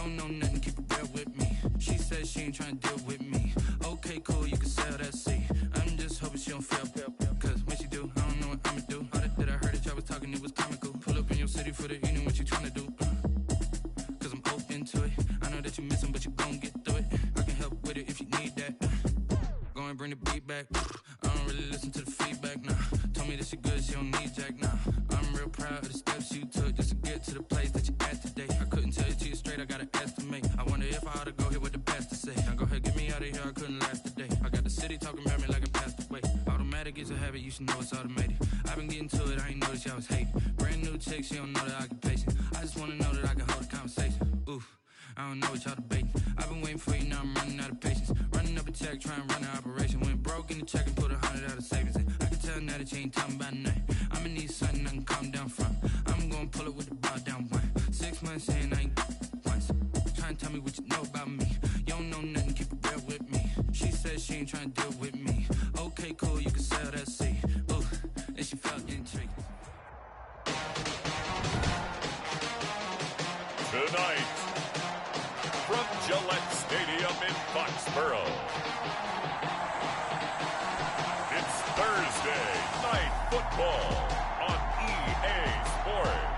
don't know nothing, keep it real with me. She says she ain't trying to deal with me. Okay, cool, you can sell that seat. I'm just hoping she don't fail. Cause when she do, I don't know what I'ma do. All that I heard that y'all was talking, it was comical. Pull up in your city for the evening, what you tryna do? Cause I'm open to it. I know that you miss him, but you gon' get through it. I can help with it if you need that. Go and bring the beat back. I don't really listen to the feedback, nah. Told me that she good, she don't need Jack, nah. I'm real proud of the steps you took just to get to the place that you at today. I couldn't tell you to you straight, I gotta estimate. I wonder if I ought to go here with the best to say. Now go ahead, get me out of here, I couldn't last today. I got the city talking about me like I passed away. Automatic is a habit, you should know it's automated. I've been getting to it, I ain't noticed y'all was hating. Brand new chick, she don't know the occupation. I just wanna know that I can hold a conversation. Oof, I don't know what y'all debating. I've been waiting for you, now I'm running out of patience. Running up a check, trying to run an operation. Went broke in the check and put 100 out of savings in. I can tell now that you ain't talking about nothing. I'ma need something I can calm down from. I'm gonna pull it with the bow down one. 6 months in, I ain't once. Trying to tell me what you know about me. You don't know nothing, keep it real with me. She says she ain't trying to deal with me. Okay, cool, you can sell that seat. Ooh, and she felt intrigued. Tonight, from Gillette Stadium in Foxborough, it's Thursday Night Football on EA Sports.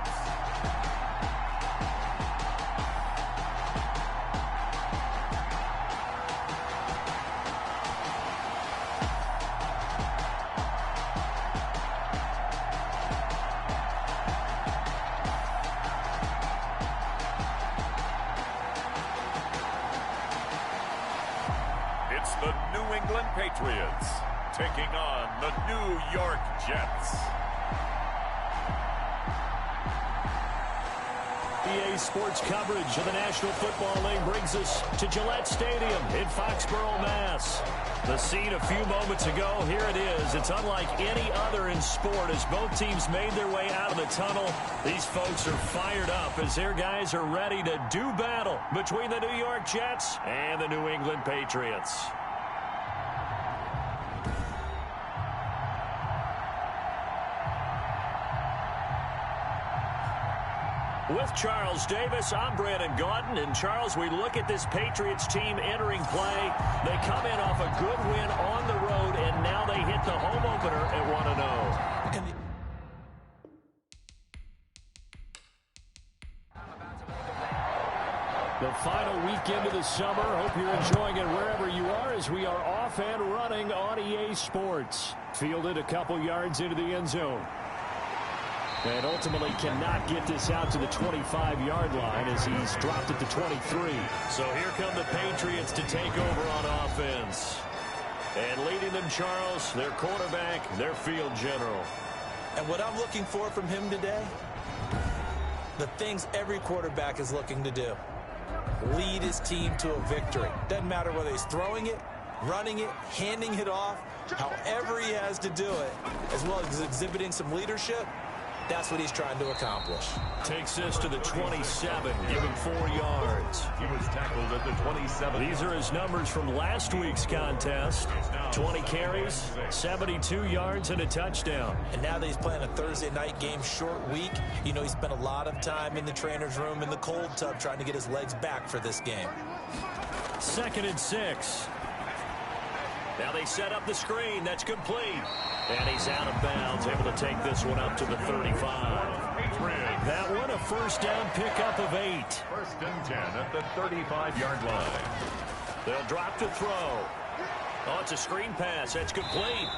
The New England Patriots taking on the New York Jets. EA Sports coverage of the National Football League brings us to Gillette Stadium in Foxborough, Mass. The scene a few moments ago, here it is. It's unlike any other in sport as both teams made their way out of the tunnel. These folks are fired up as their guys are ready to do battle between the New York Jets and the New England Patriots. With Charles Davis, I'm Brandon Gaudin. And Charles, we look at this Patriots team entering play. They come in off a good win on the road, and now they hit the home opener at 1-0. The final weekend of the summer. Hope you're enjoying it wherever you are as we are off and running on EA Sports. Fielded a couple yards into the end zone. And ultimately cannot get this out to the 25-yard line as he's dropped it to 23. So here come the Patriots to take over on offense. And leading them, Charles, their quarterback, their field general. And what I'm looking for from him today, the things every quarterback is looking to do. Lead his team to a victory. Doesn't matter whether he's throwing it, running it, handing it off, however he has to do it, as well as exhibiting some leadership. That's what he's trying to accomplish. Takes this to the 27, give him 4 yards. He was tackled at the 27. These are his numbers from last week's contest. 20 carries, 72 yards, and a touchdown. And now that he's playing a Thursday night game, short week, you know he spent a lot of time in the trainer's room in the cold tub trying to get his legs back for this game. 2nd and 6. Now they set up the screen. That's complete. And he's out of bounds, able to take this one up to the 35. That one a first down pickup of 8. 1st and 10 at the 35-yard line. They'll drop to throw. Oh, it's a screen pass. That's complete.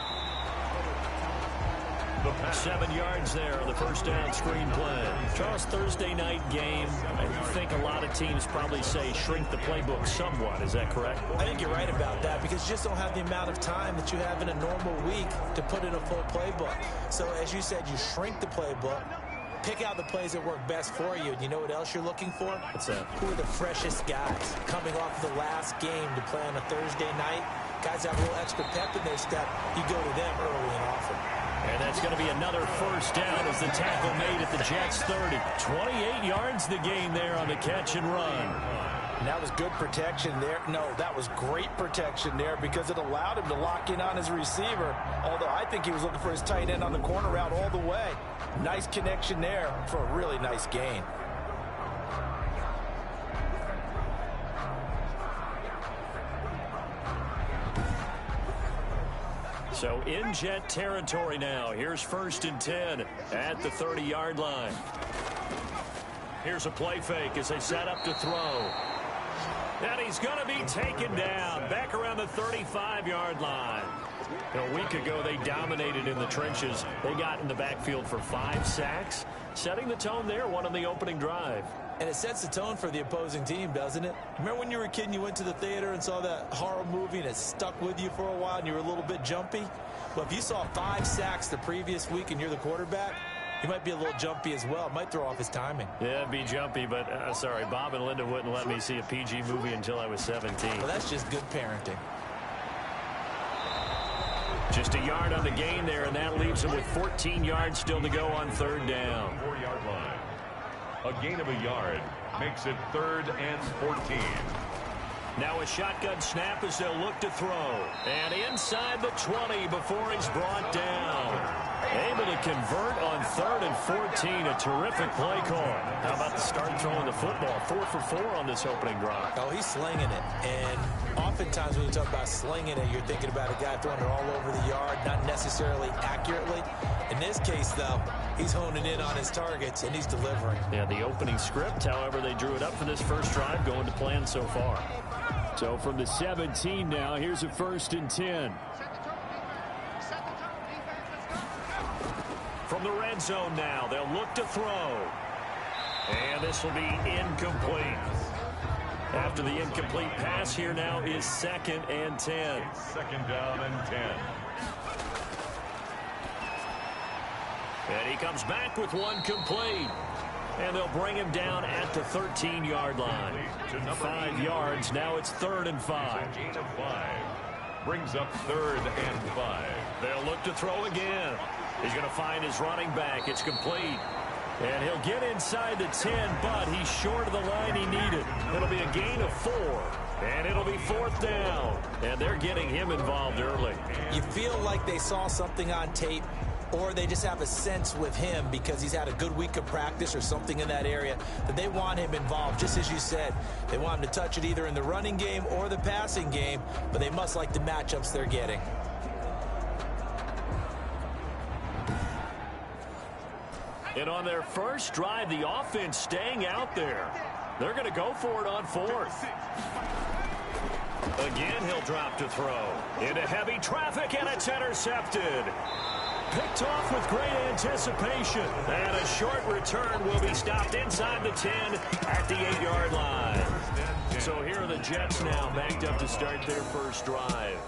7 yards there on the first down screen play. Charles, Thursday night game, I think a lot of teams probably say shrink the playbook somewhat. Is that correct? I think you're right about that because you just don't have the amount of time that you have in a normal week to put in a full playbook. So as you said, you shrink the playbook, pick out the plays that work best for you. And you know what else you're looking for? What's that? Who are the freshest guys coming off the last game to play on a Thursday night? Guys have a little extra pep in their step. You go to them early and often. And that's going to be another first down as the tackle made at the Jets' 30. 28 yards the gain there on the catch and run. And that was good protection there. No, that was great protection there because it allowed him to lock in on his receiver. Although I think he was looking for his tight end on the corner route all the way. Nice connection there for a really nice gain. So in Jet territory now. Here's 1st and 10 at the 30-yard line. Here's a play fake as they set up to throw. And he's going to be taken down back around the 35-yard line. A week ago, they dominated in the trenches. They got in the backfield for 5 sacks, setting the tone there, one on the opening drive. And it sets the tone for the opposing team, doesn't it? Remember when you were a kid and you went to the theater and saw that horror movie and it stuck with you for a while and you were a little bit jumpy? Well, if you saw 5 sacks the previous week and you're the quarterback, he might be a little jumpy as well. Might throw off his timing. Yeah, it'd be jumpy, but sorry, Bob and Linda wouldn't let me see a PG movie until I was 17. Well, that's just good parenting. Just a yard on the gain there, and that leaves him with 14 yards still to go on 3rd down. 4-yard line. A gain of a yard makes it 3rd and 14. Now a shotgun snap as they'll look to throw. And inside the 20 before he's brought down. Able to convert on 3rd and 14. A terrific play call. How about the start throwing the football? 4 for 4 on this opening drive. Oh, he's slinging it. And oftentimes when you talk about slinging it, you're thinking about a guy throwing it all over the yard, not necessarily accurately. In this case, though, he's honing in on his targets, and he's delivering. Yeah, the opening script, however, they drew it up for this first drive, going to plan so far. So from the 17 now, here's a 1st and 10. From the red zone now, they'll look to throw. And this will be incomplete. After the incomplete pass, here now is 2nd and 10. 2nd down and 10. And he comes back with one complete. And they'll bring him down at the 13-yard line. 5 yards. Now it's 3rd and 5. Gain of 5. Brings up 3rd and 5. They'll look to throw again. He's going to find his running back. It's complete. And he'll get inside the 10, but he's short of the line he needed. It'll be a gain of 4. And it'll be 4th down. And they're getting him involved early. You feel like they saw something on tape, or they just have a sense with him because he's had a good week of practice or something in that area that they want him involved. Just as you said, they want him to touch it either in the running game or the passing game, but they must like the matchups they're getting. And on their first drive, the offense staying out there. They're going to go for it on 4th. Again, he'll drop to throw. Into heavy traffic, and it's intercepted. Picked off with great anticipation. And a short return will be stopped inside the 10 at the 8-yard line. So here are the Jets now backed up to start their first drive.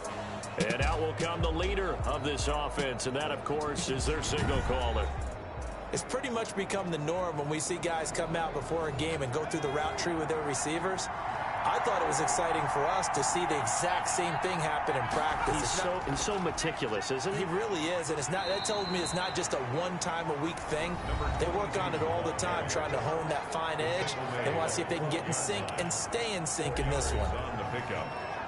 And out will come the leader of this offense, and that, of course, is their signal caller. It's pretty much become the norm when we see guys come out before a game and go through the route tree with their receivers. I thought it was exciting for us to see the exact same thing happen in practice. He's so meticulous, isn't he? He really is, and that tells me it's not just a one-time-a-week thing. They work on it all the time, trying to hone that fine edge. They want to see if they can get in sync and stay in sync in this one.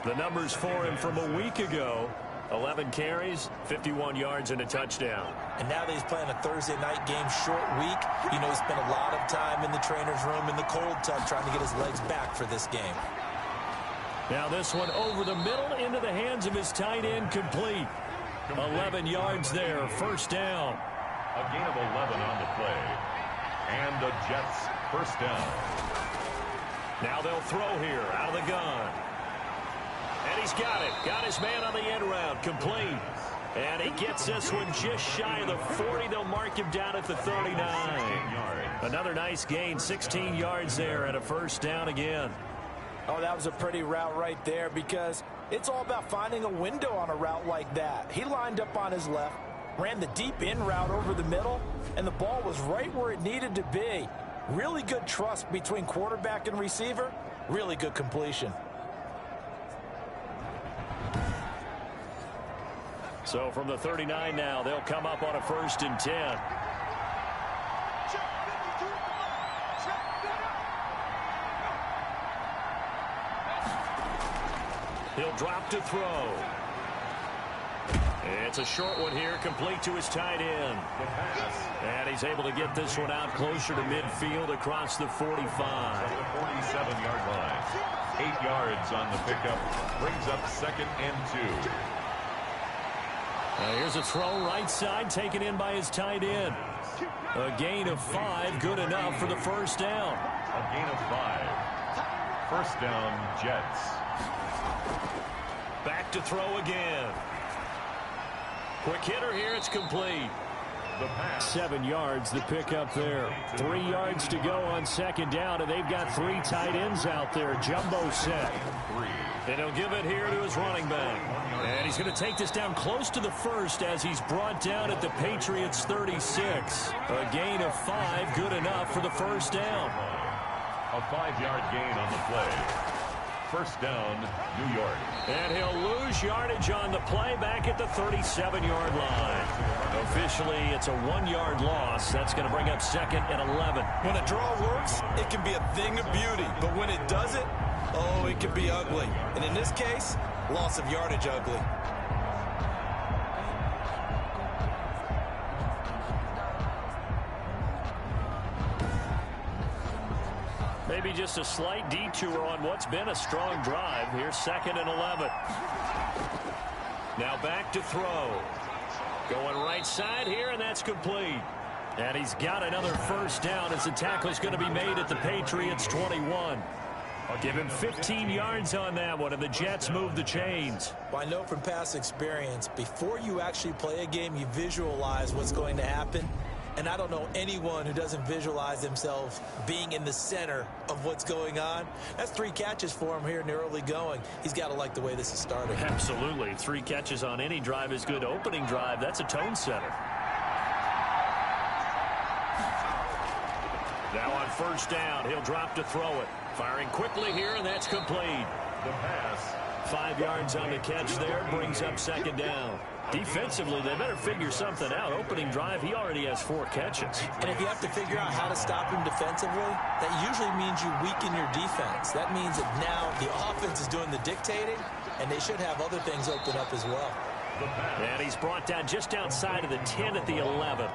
The numbers for him from a week ago: 11 carries, 51 yards, and a touchdown. And now that he's playing a Thursday night game, short week, you know he spent a lot of time in the trainer's room in the cold tub trying to get his legs back for this game. Now this one over the middle into the hands of his tight end, complete. 11 yards there, 1st down. A gain of 11 on the play. And the Jets 1st down. Now they'll throw here out of the gun. And he's got it. Got his man on the end route, complete. And he gets this one just shy of the 40. They'll mark him down at the 39. Another nice gain, 16 yards there, and a 1st down again. Oh, that was a pretty route right there, because it's all about finding a window on a route like that. He lined up on his left, ran the deep in route over the middle, and the ball was right where it needed to be. Really good trust between quarterback and receiver. Really good completion. So from the 39 now, they'll come up on a 1st and 10. He'll drop to throw. It's a short one here, complete to his tight end. And he's able to get this one out closer to midfield across the 45. The 47-yard line. 8 yards on the pickup. Brings up 2nd and 2. Here's a throw right side taken in by his tight end. A gain of 5, good enough for the first down. A gain of 5. First down, Jets. Back to throw again. Quick hitter here, it's complete. 7 yards, the pickup there. 3 yards to go on second down, and they've got 3 tight ends out there. Jumbo set. And he'll give it here to his running back. And he's going to take this down close to the first as he's brought down at the Patriots' 36. A gain of 5, good enough for the first down. A 5-yard gain on the play. First down, New York. And he'll lose yardage on the play back at the 37-yard line. Officially, it's a 1-yard loss. That's going to bring up second and 11. When a draw works, it can be a thing of beauty. But when it doesn't, oh, it can be ugly. And in this case, loss of yardage ugly. Maybe just a slight detour on what's been a strong drive. Here's second and 11. Now back to throw. Going right side here, and that's complete. And he's got another first down as the tackle's going to be made at the Patriots' 21. Give him 15 yards on that one, and the Jets move the chains. Well, I know from past experience, before you actually play a game, you visualize what's going to happen. And I don't know anyone who doesn't visualize themselves being in the center of what's going on. That's 3 catches for him here in the early going. He's got to like the way this is starting. Absolutely. 3 catches on any drive is good. Opening drive, that's a tone setter. Now on first down, he'll drop to throw it. Firing quickly here, and that's complete. The pass. 5 yards on the catch there, brings up second down. Defensively, they better figure something out. Opening drive, he already has 4 catches. And if you have to figure out how to stop him defensively, that usually means you weaken your defense. That means that now the offense is doing the dictating, and they should have other things open up as well. And he's brought down just outside of the 10 at the 11.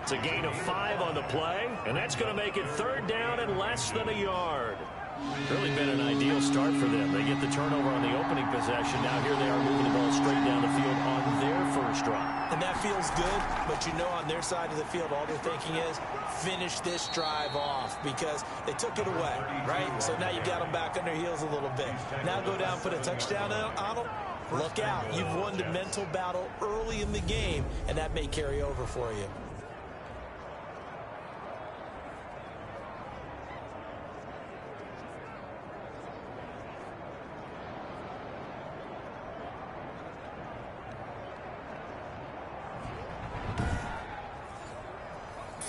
It's a gain of 5 on the play, and that's going to make it third down and less than a yard. Really been an ideal start for them. They get the turnover on the opening possession. Now here they are moving the ball straight down the field on their first drive. And that feels good, but you know on their side of the field, all they're thinking is finish this drive off because they took it away, right? So now you've got them back on their heels a little bit. Now go down, put a touchdown on them. Look out. You've won the mental battle early in the game, and that may carry over for you.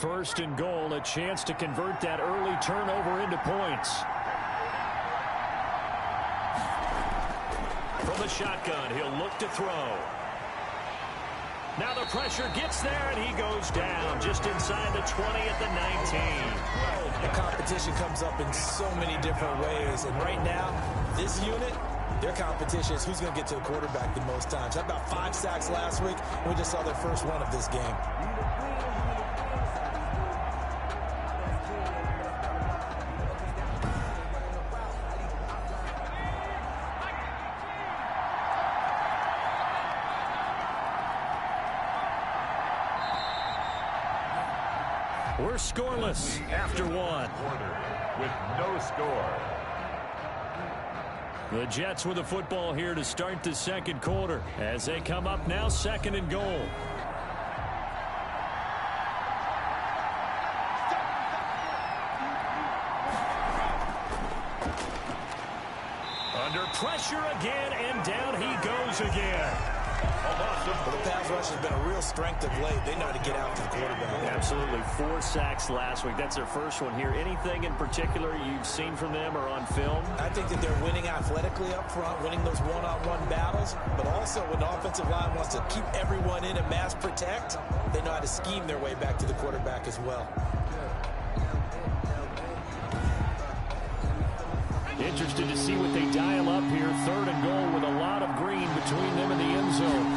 First and goal, a chance to convert that early turnover into points. From the shotgun, he'll look to throw. Now the pressure gets there, and he goes down just inside the 20 at the 19. The competition comes up in so many different ways, and right now, this unit, their competition is who's going to get to the quarterback the most times. Had about 5 sacks last week, and we just saw their first one of this game. We're scoreless after 1. With no score. The Jets with the football here to start the second quarter as they come up now second and goal. Under pressure again, and down he goes again. The pass rush has been a real strength of late. They know how to get out to the quarterback. Absolutely. 4 sacks last week. That's their first one here. Anything in particular you've seen from them or on film? I think that they're winning athletically up front, winning those one-on-one battles, but also when the offensive line wants to keep everyone in and mass protect, they know how to scheme their way back to the quarterback as well. Interested to see what they dial up here. Third and goal with a lot of green between them and the end zone.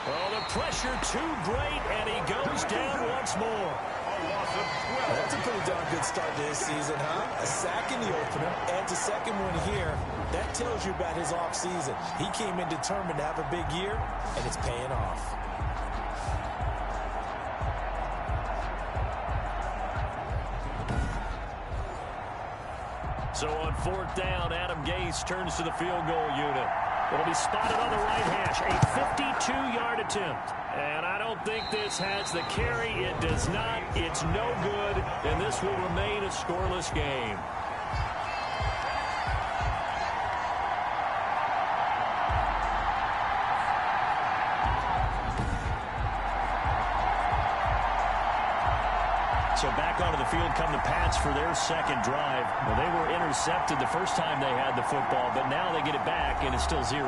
Oh, the pressure too great, and he goes down once more. A loss of 12. That's a a pretty darn good start to his season, huh? A sack in the opener, adds a second one here. That tells you about his offseason. He came in determined to have a big year, and it's paying off. So on fourth down, Adam Gase turns to the field goal unit. It'll be spotted on the right hash, a 52-yard attempt. And I don't think this has the carry. It does not. It's no good, and this will remain a scoreless game. So back onto the field come the Pats for their second drive. Well, they were intercepted the first time they had the football, but now they get it back, and it's still 0-0.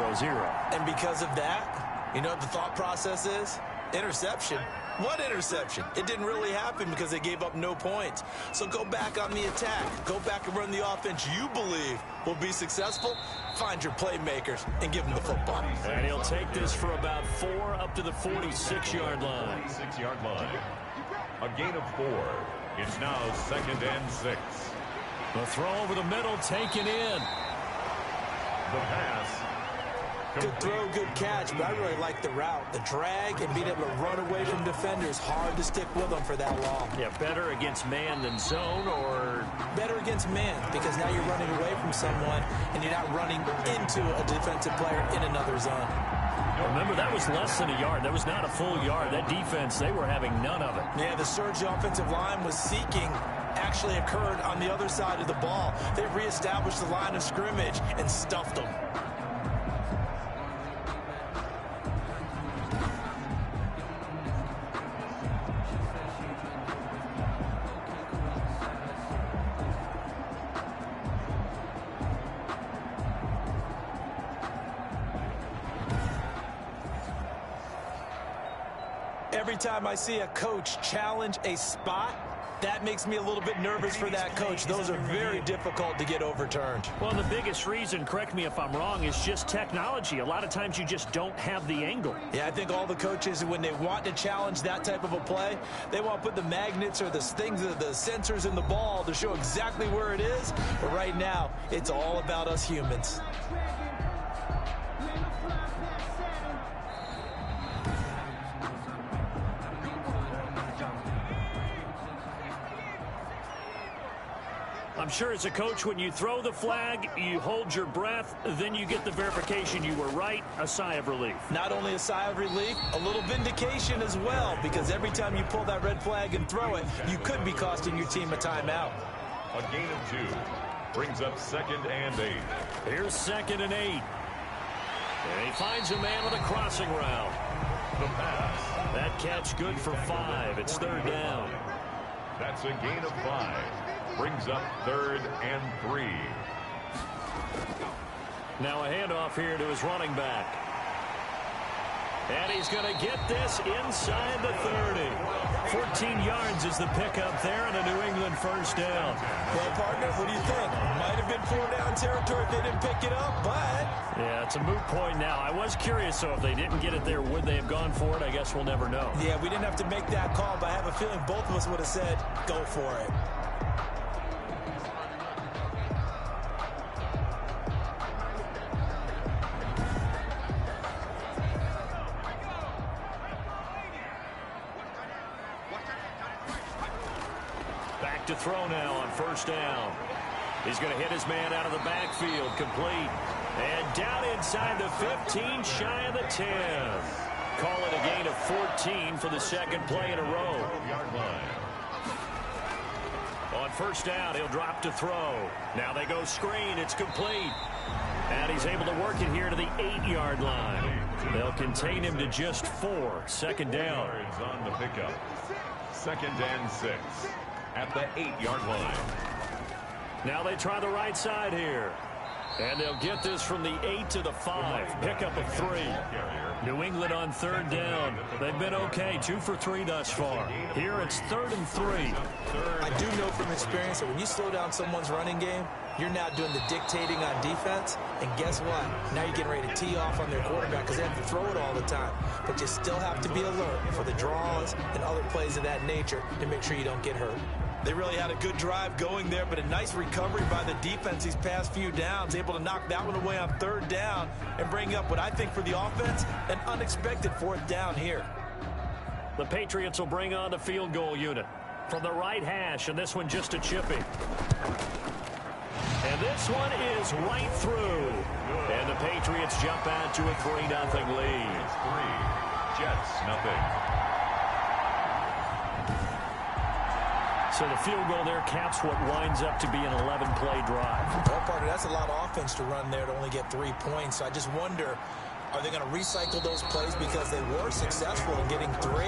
And because of that, you know what the thought process is? Interception. What interception? It didn't really happen because they gave up no points. So go back on the attack. Go back and run the offense you believe will be successful. Find your playmakers and give them the football. And he'll take this for about 4 up to the 46-yard line. 46-yard line. A gain of 4. It's now 2nd and 6. The throw over the middle taken in. The pass. Good throw, good catch, but I really like the route. The drag and being able to run away from defenders. Hard to stick with them for that long. Yeah, better against man than zone, or better against man, because now you're running away from someone and you're not running into a defensive player in another zone. Remember, that was less than a yard. That was not a full yard. That defense, they were having none of it. Yeah, the surge the offensive line was seeking actually occurred on the other side of the ball. They reestablished the line of scrimmage and stuffed them. Every time I see a coach challenge a spot, that makes me a little bit nervous for that coach. Those are very difficult to get overturned. Well, the biggest reason, correct me if I'm wrong, is just technology. A lot of times you just don't have the angle. Yeah, I think all the coaches, when they want to challenge that type of a play, they want to put the magnets or the things, the sensors in the ball to show exactly where it is. But right now, it's all about us humans. I'm sure as a coach, when you throw the flag, you hold your breath, then you get the verification you were right, a sigh of relief. Not only a sigh of relief, a little vindication as well, because every time you pull that red flag and throw it, you could be costing your team a timeout. A gain of 2 brings up 2nd and 8. Here's 2nd and 8. And he finds a man on the crossing route. The pass. That catch good for 5. It's 3rd down. That's a gain of 5. Brings up 3rd and 3. Now a handoff here to his running back. And he's going to get this inside the 30. 14 yards is the pickup there and a New England first down. Well, partner, what do you think? Might have been 4-down territory if they didn't pick it up, but... Yeah, it's a moot point now. I was curious, so if they didn't get it there, would they have gone for it? I guess we'll never know. Yeah, we didn't have to make that call, but I have a feeling both of us would have said, go for it. To throw now on first down. He's going to hit his man out of the backfield, complete. And down inside the 15, shy of the 10. Call it a gain of 14 for the second play in a row. On first down, he'll drop to throw. Now they go screen. It's complete. And he's able to work it here to the 8-yard line. They'll contain him to just 4. Second down. On the pickup. 2nd and 6. At the 8-yard line. Now they try the right side here. And they'll get this from the 8 to the 5. Pickup of 3. New England on 3rd down. They've been okay. 2 for 3 thus far. Here it's 3rd and 3. I do know from experience that when you slow down someone's running game, you're now doing the dictating on defense. And guess what? Now you're getting ready to tee off on their quarterback because they have to throw it all the time. But you still have to be alert for the draws and other plays of that nature to make sure you don't get hurt. They really had a good drive going there, but a nice recovery by the defense these past few downs, able to knock that one away on 3rd down and bring up what I think for the offense, an unexpected 4th down here. The Patriots will bring on the field goal unit from the right hash, and this one just a chipping. And this one is right through. And the Patriots jump out to a 3-0 lead. 3, Jets, nothing. So the field goal there caps what winds up to be an 11-play drive. Well, partner, that's a lot of offense to run there to only get 3 points. So I just wonder, are they going to recycle those plays because they were successful in getting 3?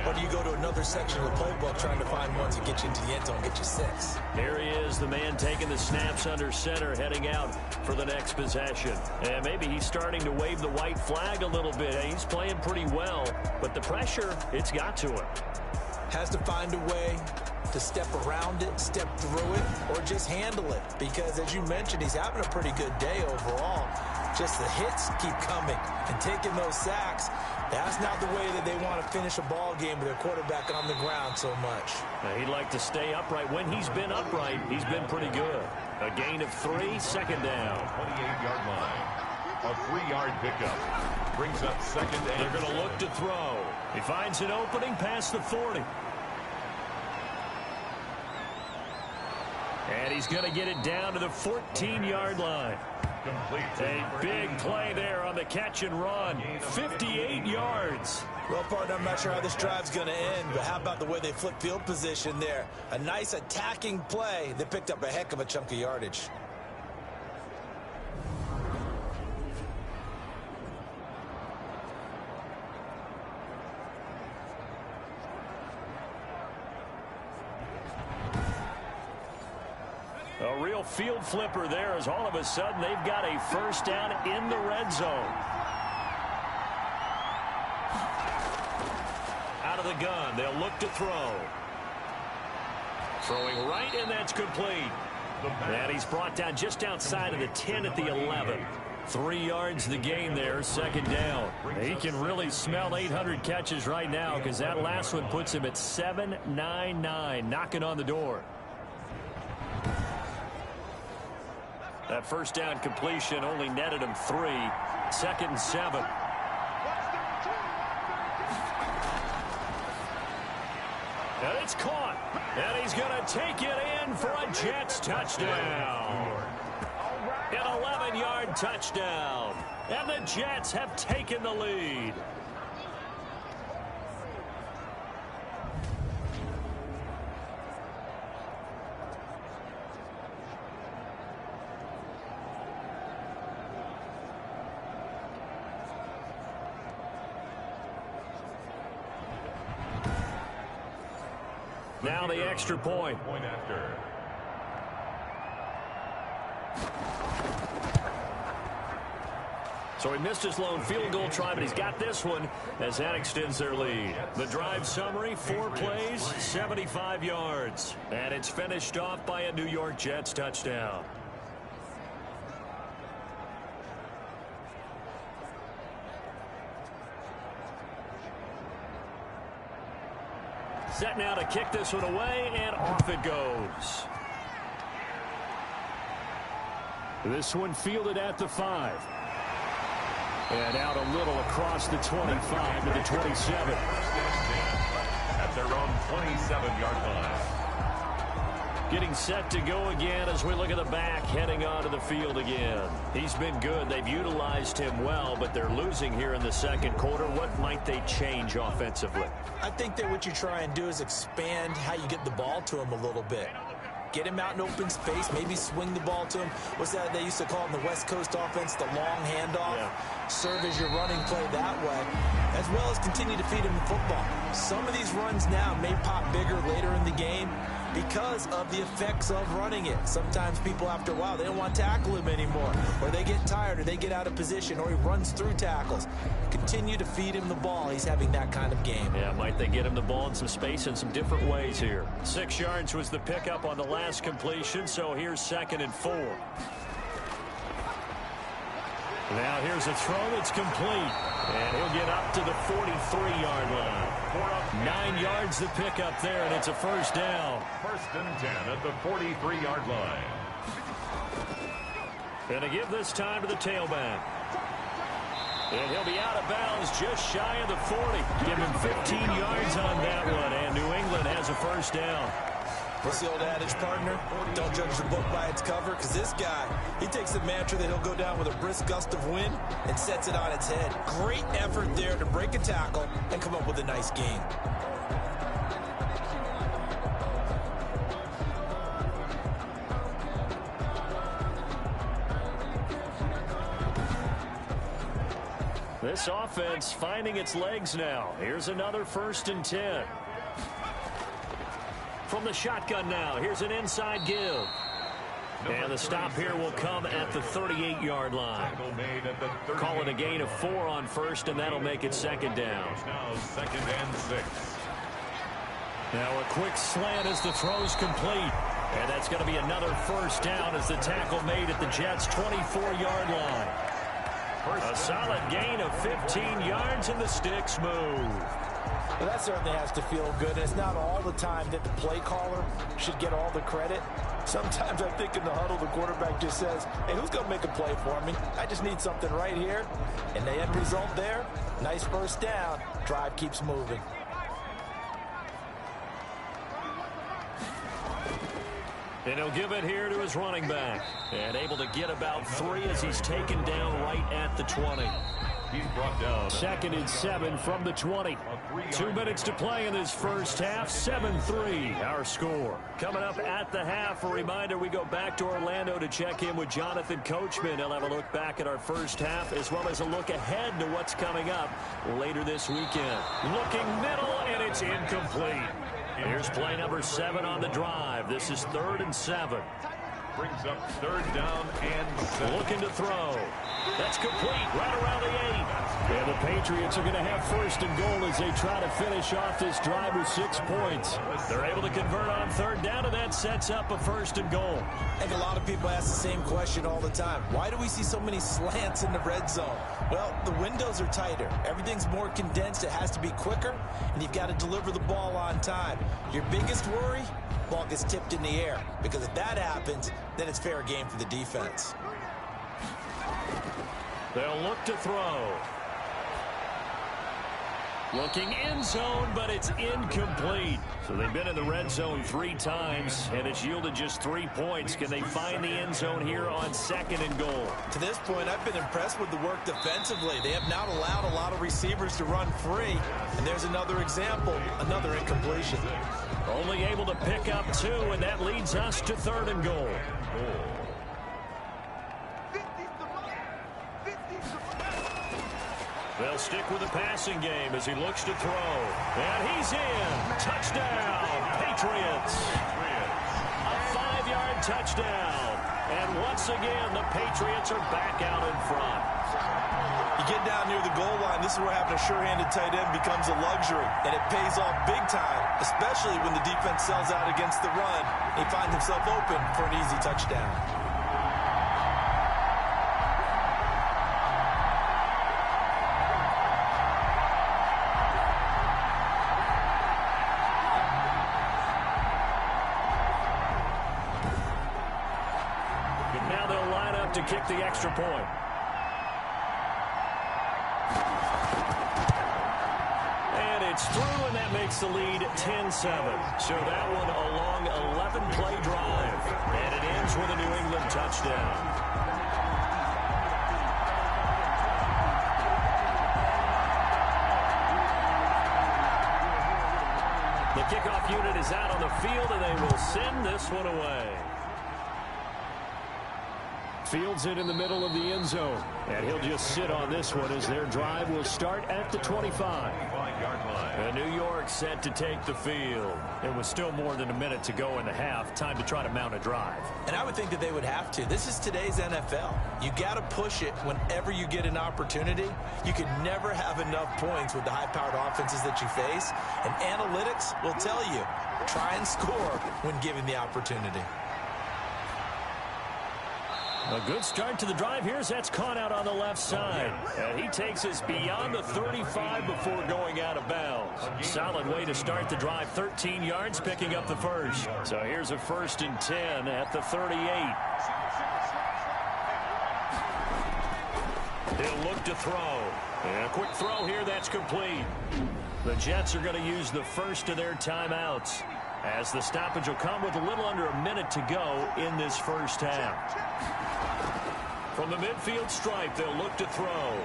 Or do you go to another section of the playbook trying to find ones that get you into the end zone and get you 6? Here he is, the man taking the snaps under center, heading out for the next possession. And maybe he's starting to wave the white flag a little bit. He's playing pretty well, but the pressure, it's got to him. Has to find a way to step around it, step through it, or just handle it. Because, as you mentioned, he's having a pretty good day overall. Just the hits keep coming and taking those sacks. That's not the way that they want to finish a ball game with their quarterback on the ground so much. Now, he'd like to stay upright. When he's been upright, he's been pretty good. A gain of 3, 2nd down. 28-yard line. A 3-yard pickup. Brings up 2nd and They're going to look to throw. He finds an opening past the 40. And he's going to get it down to the 14-yard line. A big play there on the catch and run. 58 yards. Well, partner, I'm not sure how this drive's going to end, but how about the way they flip field position there? A nice attacking play. They picked up a heck of a chunk of yardage. A real field flipper there as all of a sudden they've got a 1st down in the red zone. Out of the gun, they'll look to throw. Throwing right, and that's complete. And he's brought down just outside of the 10 at the 11. 3 yards the gain there, 2nd down. He can really smell 800 catches right now because that last one puts him at 799, knocking on the door. That 1st down completion only netted him 3. 2nd and 7. And it's caught. And he's going to take it in for a Jets touchdown. An 11-yard touchdown. And the Jets have taken the lead. Now the extra point. Point after. So he missed his lone field goal try, but he's got this one as that extends their lead. The drive summary, 4 plays, 75 yards. And it's finished off by a New York Jets touchdown. Set now to kick this one away, and off it goes. This one fielded at the 5. And out a little across the 25 to the 27. At their own 27-yard line. Getting set to go again as we look at the back heading onto the field again. He's been good. They've utilized him well, but they're losing here in the 2nd quarter. What might they change offensively? I think that what you try and do is expand how you get the ball to him a little bit. Get him out in open space, maybe swing the ball to him. What's that they used to call in the West Coast offense, the long handoff? Yeah. Serve as your running play that way, as well as continue to feed him the football. Some of these runs now may pop bigger later in the game because of the effects of running it. Sometimes people, after a while, they don't want to tackle him anymore, or they get tired, or they get out of position, or he runs through tackles. Continue to feed him the ball. He's having that kind of game. Yeah, might they get him the ball in some space in some different ways here. 6 yards was the pickup on the last completion, so here's 2nd and 4. Now here's a throw that's complete. And he'll get up to the 43-yard line. 9 yards to pick up there, and it's a first down. First and 10 at the 43-yard line. Going to give this time to the tailback. And he'll be out of bounds just shy of the 40. Give him 15 yards on that one, and New England has a first down. What's the old adage, partner? Don't judge the book by its cover, because this guy, he takes the mantra that he'll go down with a brisk gust of wind and sets it on its head. Great effort there to break a tackle and come up with a nice gain. This offense finding its legs now. Here's another first and 10. From the shotgun now, here's an inside give. And the stop here will come at the 38-yard line. Call it a gain of 4 on first, and that'll make it second down. Now second and 6. Now a quick slant as the throw's complete. And that's going to be another first down as the tackle made at the Jets' 24-yard line. A solid gain of 15 yards, and the sticks move. Well, that certainly has to feel good. And it's not all the time that the play caller should get all the credit. Sometimes I think in the huddle, the quarterback just says, hey, who's going to make a play for me? I just need something right here. And the end result there, nice first down. Drive keeps moving. And he'll give it here to his running back. And able to get about 3 as he's taken down right at the 20. He's brought down. Second and 7 from the 20. 2 minutes to play in this first half. 7-3 our score. Coming up at the half, a reminder we go back to Orlando to check in with Jonathan Coachman. He'll have a look back at our first half as well as a look ahead to what's coming up later this weekend. Looking middle, and it's incomplete. Here's play number 7 on the drive. This is 3rd and 7. Brings up 3rd down and 7. Looking to throw. That's complete right around the 8. And the Patriots are going to have 1st and goal as they try to finish off this drive with 6 points. They're able to convert on 3rd down, and that sets up a 1st and goal. I think a lot of people ask the same question all the time. Why do we see so many slants in the red zone? Well, the windows are tighter. Everything's more condensed. It has to be quicker, and you've got to deliver the ball on time. Your biggest worry? Ball gets tipped in the air, because if that happens, then it's fair game for the defense. They'll look to throw. Looking end zone, but it's incomplete. So they've been in the red zone 3 times, and it's yielded just 3 points. Can they find the end zone here on 2nd and goal? To this point, I've been impressed with the work defensively. They have not allowed a lot of receivers to run free. And there's another example, another incompletion. Only able to pick up 2, and that leads us to 3rd and goal. They'll stick with the passing game as he looks to throw. And he's in. Touchdown, Patriots. A 5-yard touchdown. And once again, the Patriots are back out in front. You get down near the goal line, this is where having a sure-handed tight end becomes a luxury. And it pays off big time, especially when the defense sells out against the run. He finds himself open for an easy touchdown. To kick the extra point. And it's through, and that makes the lead 10-7. So that one a long 11-play drive. And it ends with a New England touchdown. The kickoff unit is out on the field, and they will send this one away. Fields it in the middle of the end zone. And he'll just sit on this one as their drive will start at the 25. And New York set to take the field. It was still more than a minute to go in the half. Time to try to mount a drive. And I would think that they would have to. This is today's NFL. You got to push it whenever you get an opportunity. You can never have enough points with the high-powered offenses that you face. And analytics will tell you, try and score when given the opportunity. A good start to the drive here as that's caught out on the left side. And he takes us beyond the 35 before going out of bounds. Solid way to start the drive. 13 yards, picking up the first. So here's a 1st and 10 at the 38. He'll look to throw. And a quick throw here, that's complete. The Jets are going to use the first of their timeouts, as the stoppage will come with a little under a minute to go in this first half. From the midfield stripe, they'll look to throw.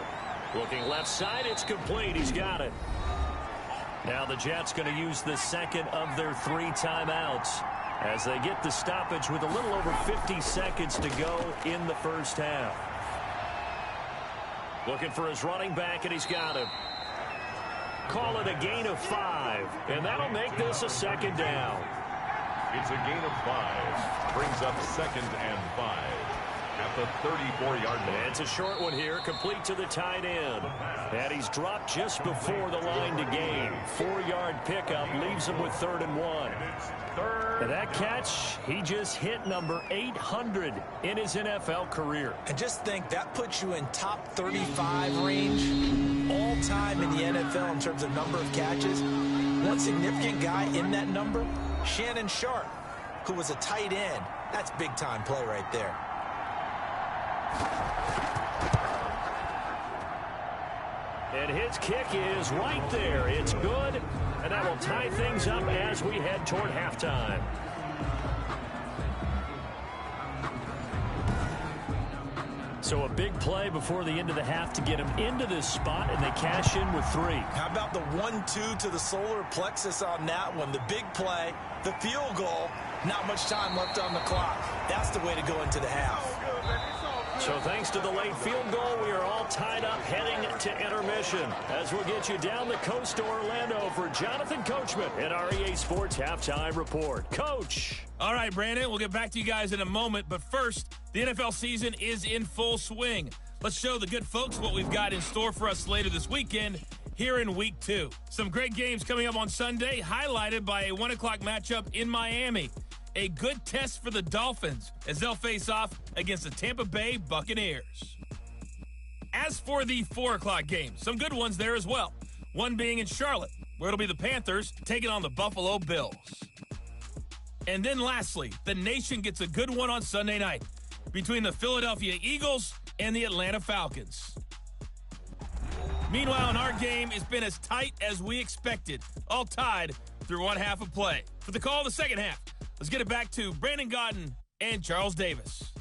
Looking left side, it's complete. He's got it. Now the Jets going to use the second of their 3 timeouts as they get the stoppage with a little over 50 seconds to go in the first half. Looking for his running back, and he's got him. Call it a gain of 5, and that'll make this a 2nd down. It's a gain of 5. Brings up 2nd and 5 at the 34-yard line. It's a short one here, complete to the tight end. And he's dropped just before the line to gain. 4-yard pickup leaves him with 3rd and 1. And that catch, he just hit number 800 in his NFL career. And just think, that puts you in top 35 range all time in the NFL in terms of number of catches. One significant guy in that number, Shannon Sharpe, who was a tight end. That's big-time play right there. And his kick is right there. It's good, and that will tie things up as we head toward halftime. So a big play before the end of the half to get him into this spot, and they cash in with 3. How about the 1-2 to the solar plexus on that one? The big play, the field goal, not much time left on the clock. That's the way to go into the half. So thanks to the late field goal, we are all tied up heading to intermission, as we'll get you down the coast to Orlando for Jonathan Coachman in our EA Sports Halftime Report. Coach. All right, Brandon, we'll get back to you guys in a moment, but first, the NFL season is in full swing. Let's show the good folks what we've got in store for us later this weekend here in Week 2. Some great games coming up on Sunday, highlighted by a 1 o'clock matchup in Miami. A good test for the Dolphins as they'll face off against the Tampa Bay Buccaneers. As for the 4 o'clock game, some good ones there as well. One being in Charlotte, where it'll be the Panthers taking on the Buffalo Bills. And then lastly, the nation gets a good one on Sunday night between the Philadelphia Eagles and the Atlanta Falcons. Meanwhile, in our game, it's been as tight as we expected, all tied through one half of play. For the call of the second half, let's get it back to Brandon Gaudin and Charles Davis.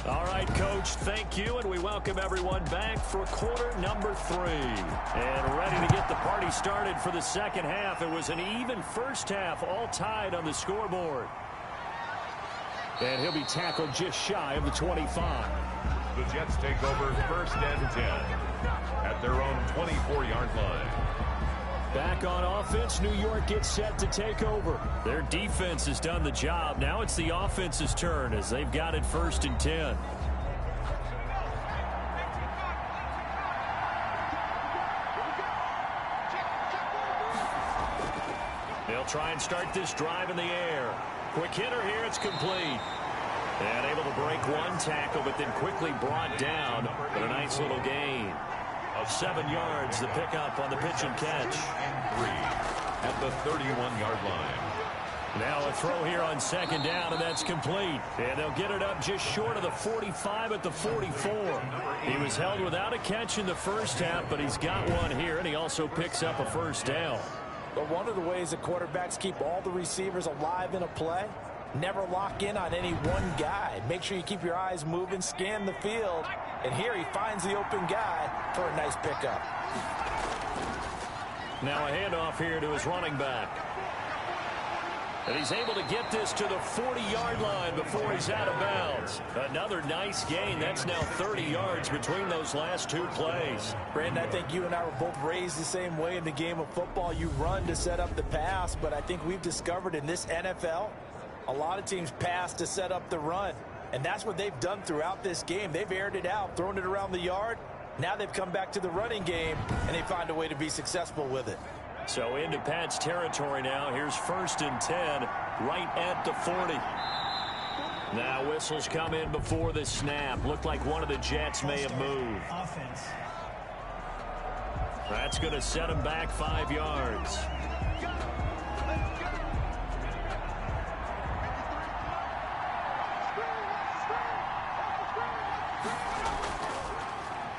All right, Coach, thank you, and we welcome everyone back for quarter number 3. And ready to get the party started for the second half. It was an even first half, all tied on the scoreboard. And he'll be tackled just shy of the 25. The Jets take over 1st and 10 at their own 24-yard line. Back on offense, New York gets set to take over. Their defense has done the job. Now it's the offense's turn as they've got it 1st and 10. They'll try and start this drive in the air. Quick hitter here, it's complete. And able to break one tackle, but then quickly brought down. But a nice little gain of 7 yards, the pickup on the pitch and catch. 3 at the 31-yard line. Now a throw here on 2nd down, and that's complete. And they'll get it up just short of the 45 at the 44. He was held without a catch in the first half, but he's got one here, and he also picks up a 1st down. But one of the ways that quarterbacks keep all the receivers alive in a play, never lock in on any one guy. Make sure you keep your eyes moving, scan the field. And here he finds the open guy for a nice pickup. Now a handoff here to his running back. And he's able to get this to the 40-yard line before he's out of bounds. Another nice gain. That's now 30 yards between those last 2 plays. Brandon, I think you and I were both raised the same way in the game of football. You run to set up the pass, but I think we've discovered in this NFL, a lot of teams pass to set up the run. And that's what they've done throughout this game. They've aired it out, thrown it around the yard. Now they've come back to the running game, and they find a way to be successful with it. So into Pat's territory now. Here's 1st and 10, right at the 40. Now whistles come in before the snap. Looked like one of the Jets may have moved. Offense. That's going to set him back 5 yards.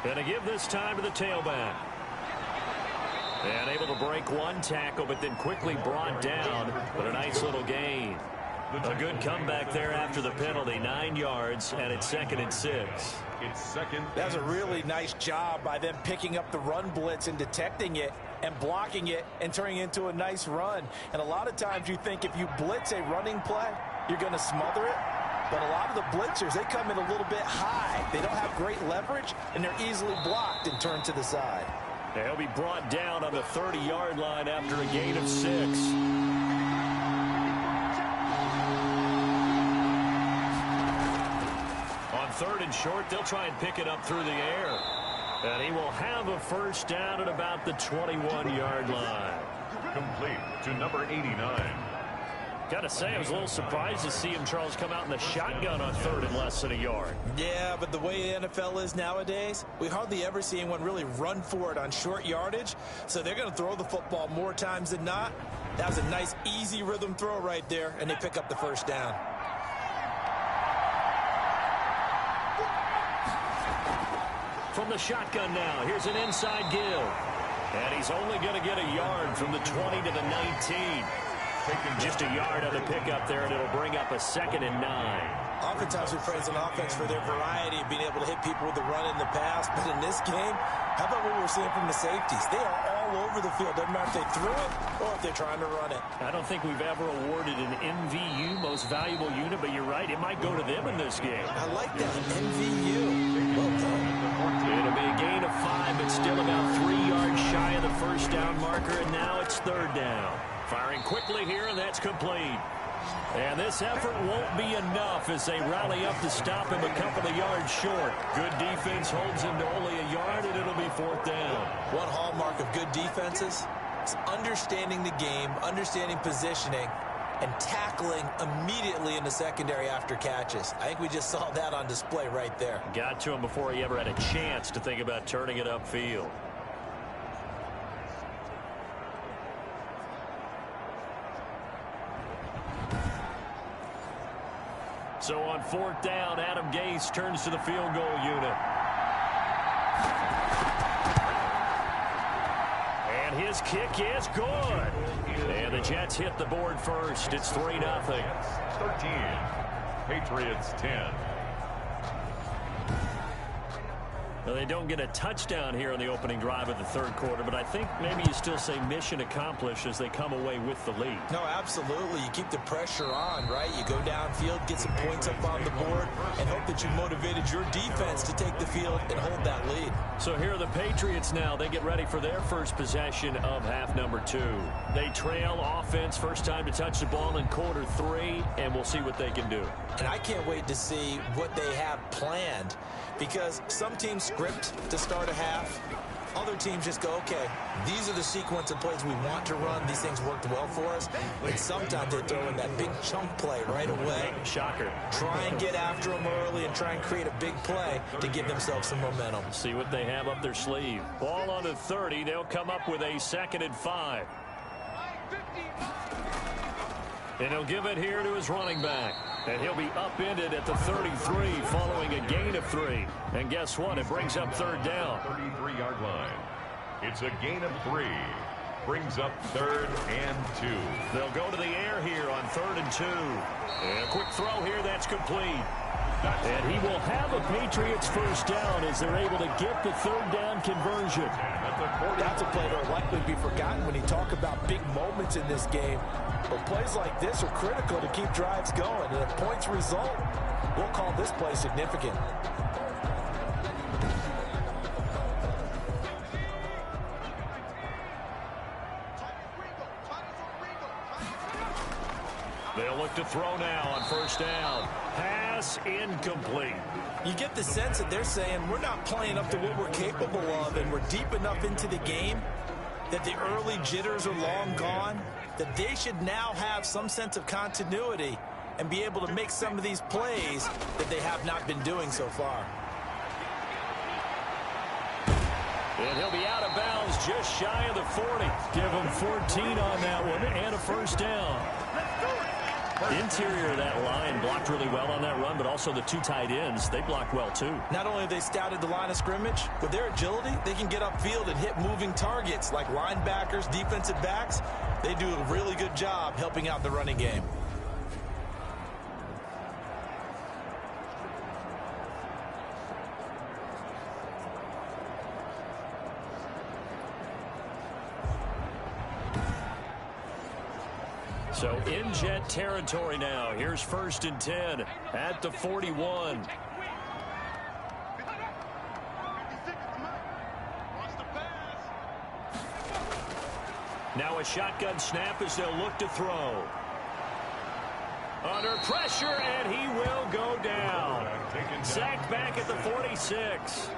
Going to give this time to the tailback. And able to break one tackle, but then quickly brought down. But a nice little gain. A good comeback there after the penalty. 9 yards, and it's 2nd and 6. It's second. That was a really nice job by them picking up the run blitz and detecting it and blocking it and turning it into a nice run. And a lot of times you think if you blitz a running play, you're going to smother it. But a lot of the blitzers, they come in a little bit high. They don't have great leverage, and they're easily blocked and turned to the side. They'll be brought down on the 30-yard line after a gain of 6. On 3rd and short, they'll try and pick it up through the air. And he will have a first down at about the 21-yard line. Complete to number 89. Got to say, I was a little surprised to see him, Charles, come out in the shotgun on 3rd and less than a yard. Yeah, but the way the NFL is nowadays, we hardly ever see anyone really run for it on short yardage. So they're going to throw the football more times than not. That was a nice, easy rhythm throw right there, and they pick up the first down. From the shotgun now, here's an inside give. And he's only going to get a yard from the 20 to the 19. Just a yard on the pickup there, and it'll bring up a 2nd and 9. Oftentimes we praise an offense for their variety of being able to hit people with the run in the past. But in this game, how about what we're seeing from the safeties? They are all over the field. Doesn't matter if they threw it or if they're trying to run it. I don't think we've ever awarded an MVU, most valuable unit, but you're right. It might go to them in this game. I like that. MVU. Well done. It'll be a gain of 5, but still about 3 yards shy of the first down marker, and now it's 3rd down. Firing quickly here, and that's complete. And this effort won't be enough as they rally up to stop him a couple of yards short. Good defense holds him to only a yard, and it'll be 4th down. One hallmark of good defenses is understanding the game, understanding positioning, and tackling immediately in the secondary after catches. I think we just saw that on display right there. Got to him before he ever had a chance to think about turning it upfield. So on 4th down, Adam Gase turns to the field goal unit. And his kick is good. And the Jets hit the board first. It's 3-0. 13. Patriots 10. Well, they don't get a touchdown here on the opening drive of the 3rd quarter, but I think maybe you still say mission accomplished as they come away with the lead. No, absolutely. You keep the pressure on, right? You go downfield, get some points up on the board, and hope that you motivated your defense to take the field and hold that lead. So here are the Patriots now. They get ready for their first possession of half number 2. They trail offense, first time to touch the ball in quarter 3, and we'll see what they can do. And I can't wait to see what they have planned, because some teams script to start a half. Other teams just go, okay, these are the sequence of plays we want to run. These things worked well for us. And sometimes they throw in that big chunk play right away. Shocker. Try and get after them early and try and create a big play to give themselves some momentum. See what they have up their sleeve. Ball on the 30. They'll come up with a 2nd and 5. And he'll give it here to his running back. And he'll be upended at the 33 following a gain of 3. And guess what? It brings up 3rd down. 33-yard line. It's a gain of 3. Brings up 3rd and 2. They'll go to the air here on 3rd and 2. And a quick throw here. That's complete. And he will have a Patriots first down as they're able to get the 3rd down conversion. That's a play that will likely be forgotten when you talk about big moments in this game. But plays like this are critical to keep drives going. And if points result, we'll call this play significant. They'll look to throw now on first down. Pass incomplete. You get the sense that they're saying we're not playing up to what we're capable of, and we're deep enough into the game that the early jitters are long gone, that they should now have some sense of continuity and be able to make some of these plays that they have not been doing so far. And he'll be out of bounds just shy of the 40. Give him 14 on that one and a first down. The interior of that line blocked really well on that run, but also the two tight ends, they blocked well too. Not only have they scouted the line of scrimmage, with their agility, they can get upfield and hit moving targets like linebackers, defensive backs. They do a really good job helping out the running game. So in Jet territory now. Here's 1st and 10 at the 41. Now a shotgun snap as they'll look to throw. Under pressure, and he will go down. Sacked back at the 46.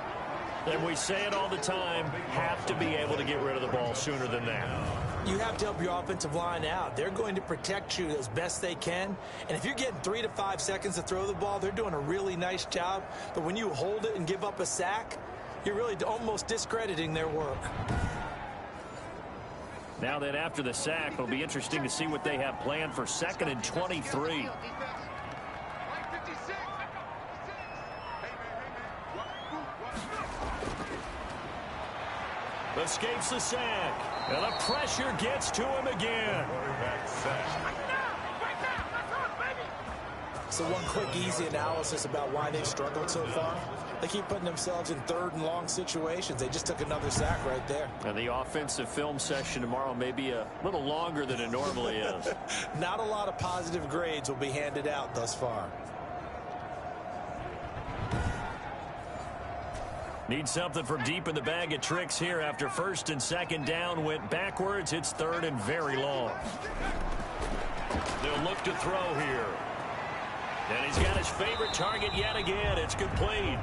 And we say it all the time, have to be able to get rid of the ball sooner than that. You have to help your offensive line out. They're going to protect you as best they can. And if you're getting 3 to 5 seconds to throw the ball, they're doing a really nice job. But when you hold it and give up a sack, you're really almost discrediting their work. Now then, after the sack, it'll be interesting to see what they have planned for 2nd and 23. Escapes the sack. And the pressure gets to him again. So one quick, easy analysis about why they've struggled so far. They keep putting themselves in 3rd and long situations. They just took another sack right there. And the offensive film session tomorrow may be a little longer than it normally is. Not a lot of positive grades will be handed out thus far. Need something from deep in the bag of tricks here after 1st and 2nd down went backwards. It's 3rd and very long. They'll look to throw here. And he's got his favorite target yet again. It's complete.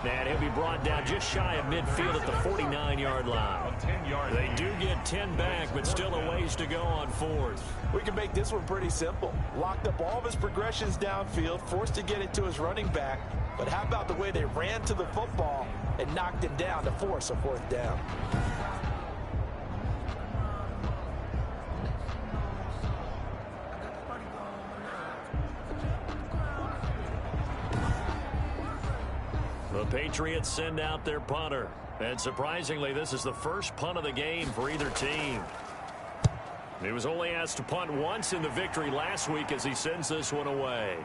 And he'll be brought down just shy of midfield at the 49-yard line. They do get 10 back, but still a ways to go on 4th. We can make this one pretty simple. Locked up all of his progressions downfield, forced to get it to his running back. But how about the way they ran to the football and knocked him down to force a 4th down? The Patriots send out their punter. And surprisingly, this is the first punt of the game for either team. He was only asked to punt once in the victory last week as he sends this one away.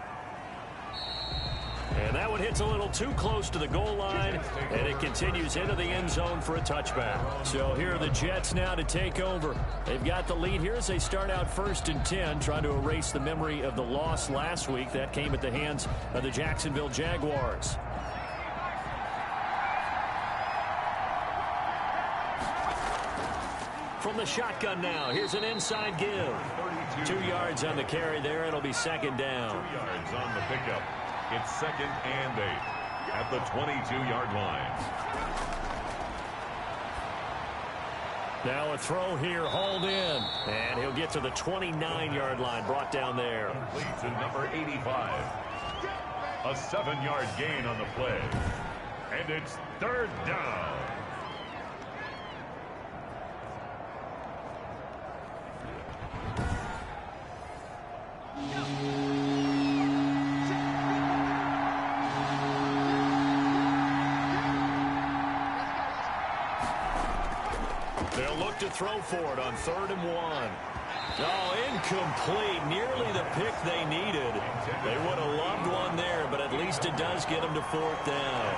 And that one hits a little too close to the goal line, and it continues into the end zone for a touchback. So here are the Jets now to take over. They've got the lead here as they start out 1st and 10, trying to erase the memory of the loss last week. That came at the hands of the Jacksonville Jaguars. From the shotgun now, here's an inside give. 2 yards on the carry there. It'll be 2nd down. 2 yards on the pickup. It's 2nd and 8 at the 22-yard line. Now a throw here, hauled in. And he'll get to the 29-yard line, brought down there. Complete to number 85. A 7-yard gain on the play. And it's 3rd down. They'll look to throw for it on 3rd and 1. Oh, incomplete. Nearly the pick they needed. They would have loved one there, but at least it does get them to 4th down.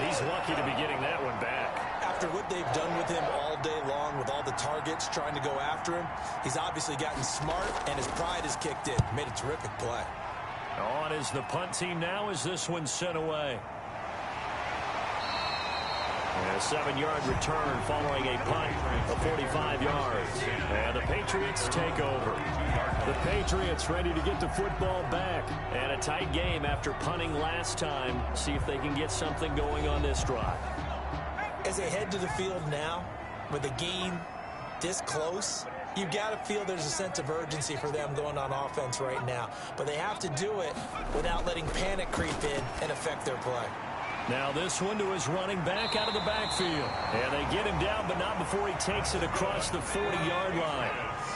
He's lucky to be getting that one back. After what they've done with him all day long, with all the targets trying to go after him, he's obviously gotten smart, and his pride has kicked in. Made a terrific play. On is the punt team now as this one's sent away. And a 7-yard return following a punt of 45 yards. And the Patriots take over. The Patriots ready to get the football back. And a tight game after punting last time. See if they can get something going on this drive. As they head to the field now, with the game this close, You've got to feel there's a sense of urgency for them going on offense right now. But they have to do it without letting panic creep in and affect their play. Now this one to his running back out of the backfield. And they get him down, but not before he takes it across the 40-yard line.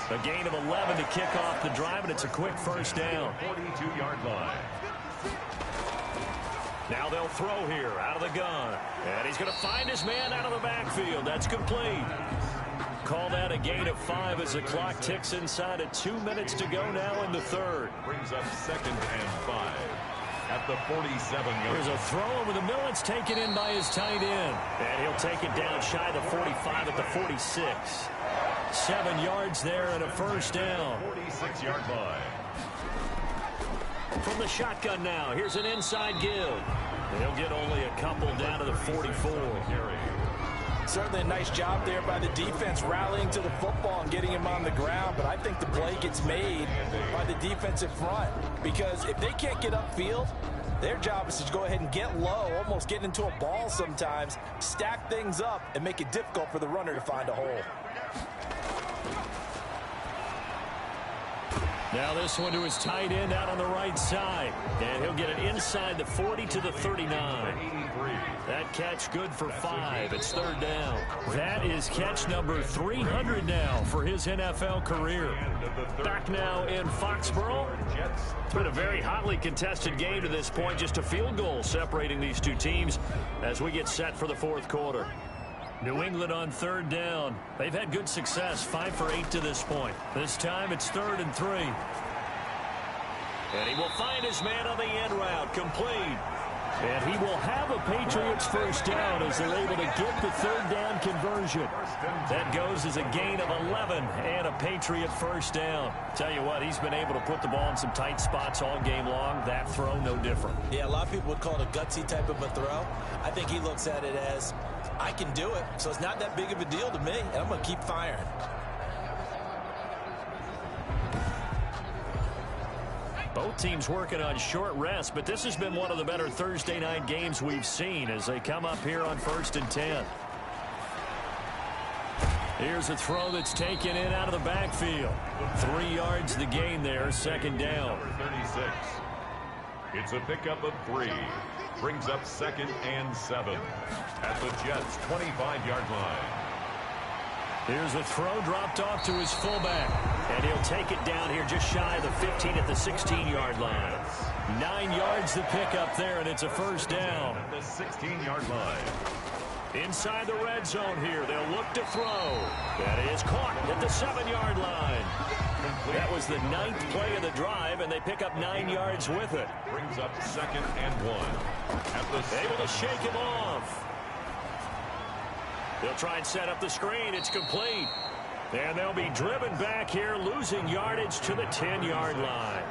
A gain of 11 to kick off the drive, and it's a quick first down. 42-yard line. Now they'll throw here out of the gun. And he's going to find his man out of the backfield. That's complete. Call that a gain of 5 as the clock ticks inside of 2 minutes to go now in the third. Brings up 2nd and 5 at the 47-yard. There's a throw over the middle. It's taken in by his tight end. And he'll take it down shy of the 45 at the 46. 7 yards there and a first down. 46-yard line. From the shotgun now, here's an inside give. He'll get only a couple down to the 44. Certainly a nice job there by the defense rallying to the football and getting him on the ground, but I think the play gets made by the defensive front because if they can't get upfield, their job is to go ahead and get low, almost get into a ball sometimes, stack things up, and make it difficult for the runner to find a hole. Now this one to his tight end out on the right side. And he'll get it inside the 40 to the 39. That catch good for 5. It's third down. That is catch number 300 now for his NFL career. Back now in Foxborough. It's been a very hotly contested game to this point. Just a field goal separating these two teams as we get set for the fourth quarter. New England on third down. They've had good success, 5 for 8 to this point. This time it's 3rd and 3. And he will find his man on the end route, complete. And he will have a Patriots first down as they're able to get the third down conversion. That goes as a gain of 11 and a Patriot first down. Tell you what, he's been able to put the ball in some tight spots all game long. That throw, no different. Yeah, a lot of people would call it a gutsy type of a throw. I think he looks at it as, I can do it, so it's not that big of a deal to me, and I'm going to keep firing. Both teams working on short rest, but this has been one of the better Thursday night games we've seen as they come up here on 1st and 10. Here's a throw that's taken in out of the backfield. 3 yards the gain there, 2nd down. 36. It's a pickup of 3. Brings up 2nd and 7 at the Jets' 25-yard line. Here's a throw dropped off to his fullback. And he'll take it down here just shy of the 15 at the 16-yard line. 9 yards to pick up there, and it's a first down. At the 16-yard line. Inside the red zone here, they'll look to throw. That is caught at the 7-yard line. That was the 9th play of the drive, and they pick up 9 yards with it. Brings up 2nd and 1. At the able to shake him off. They'll try and set up the screen. It's complete. And they'll be driven back here, losing yardage to the 10-yard line.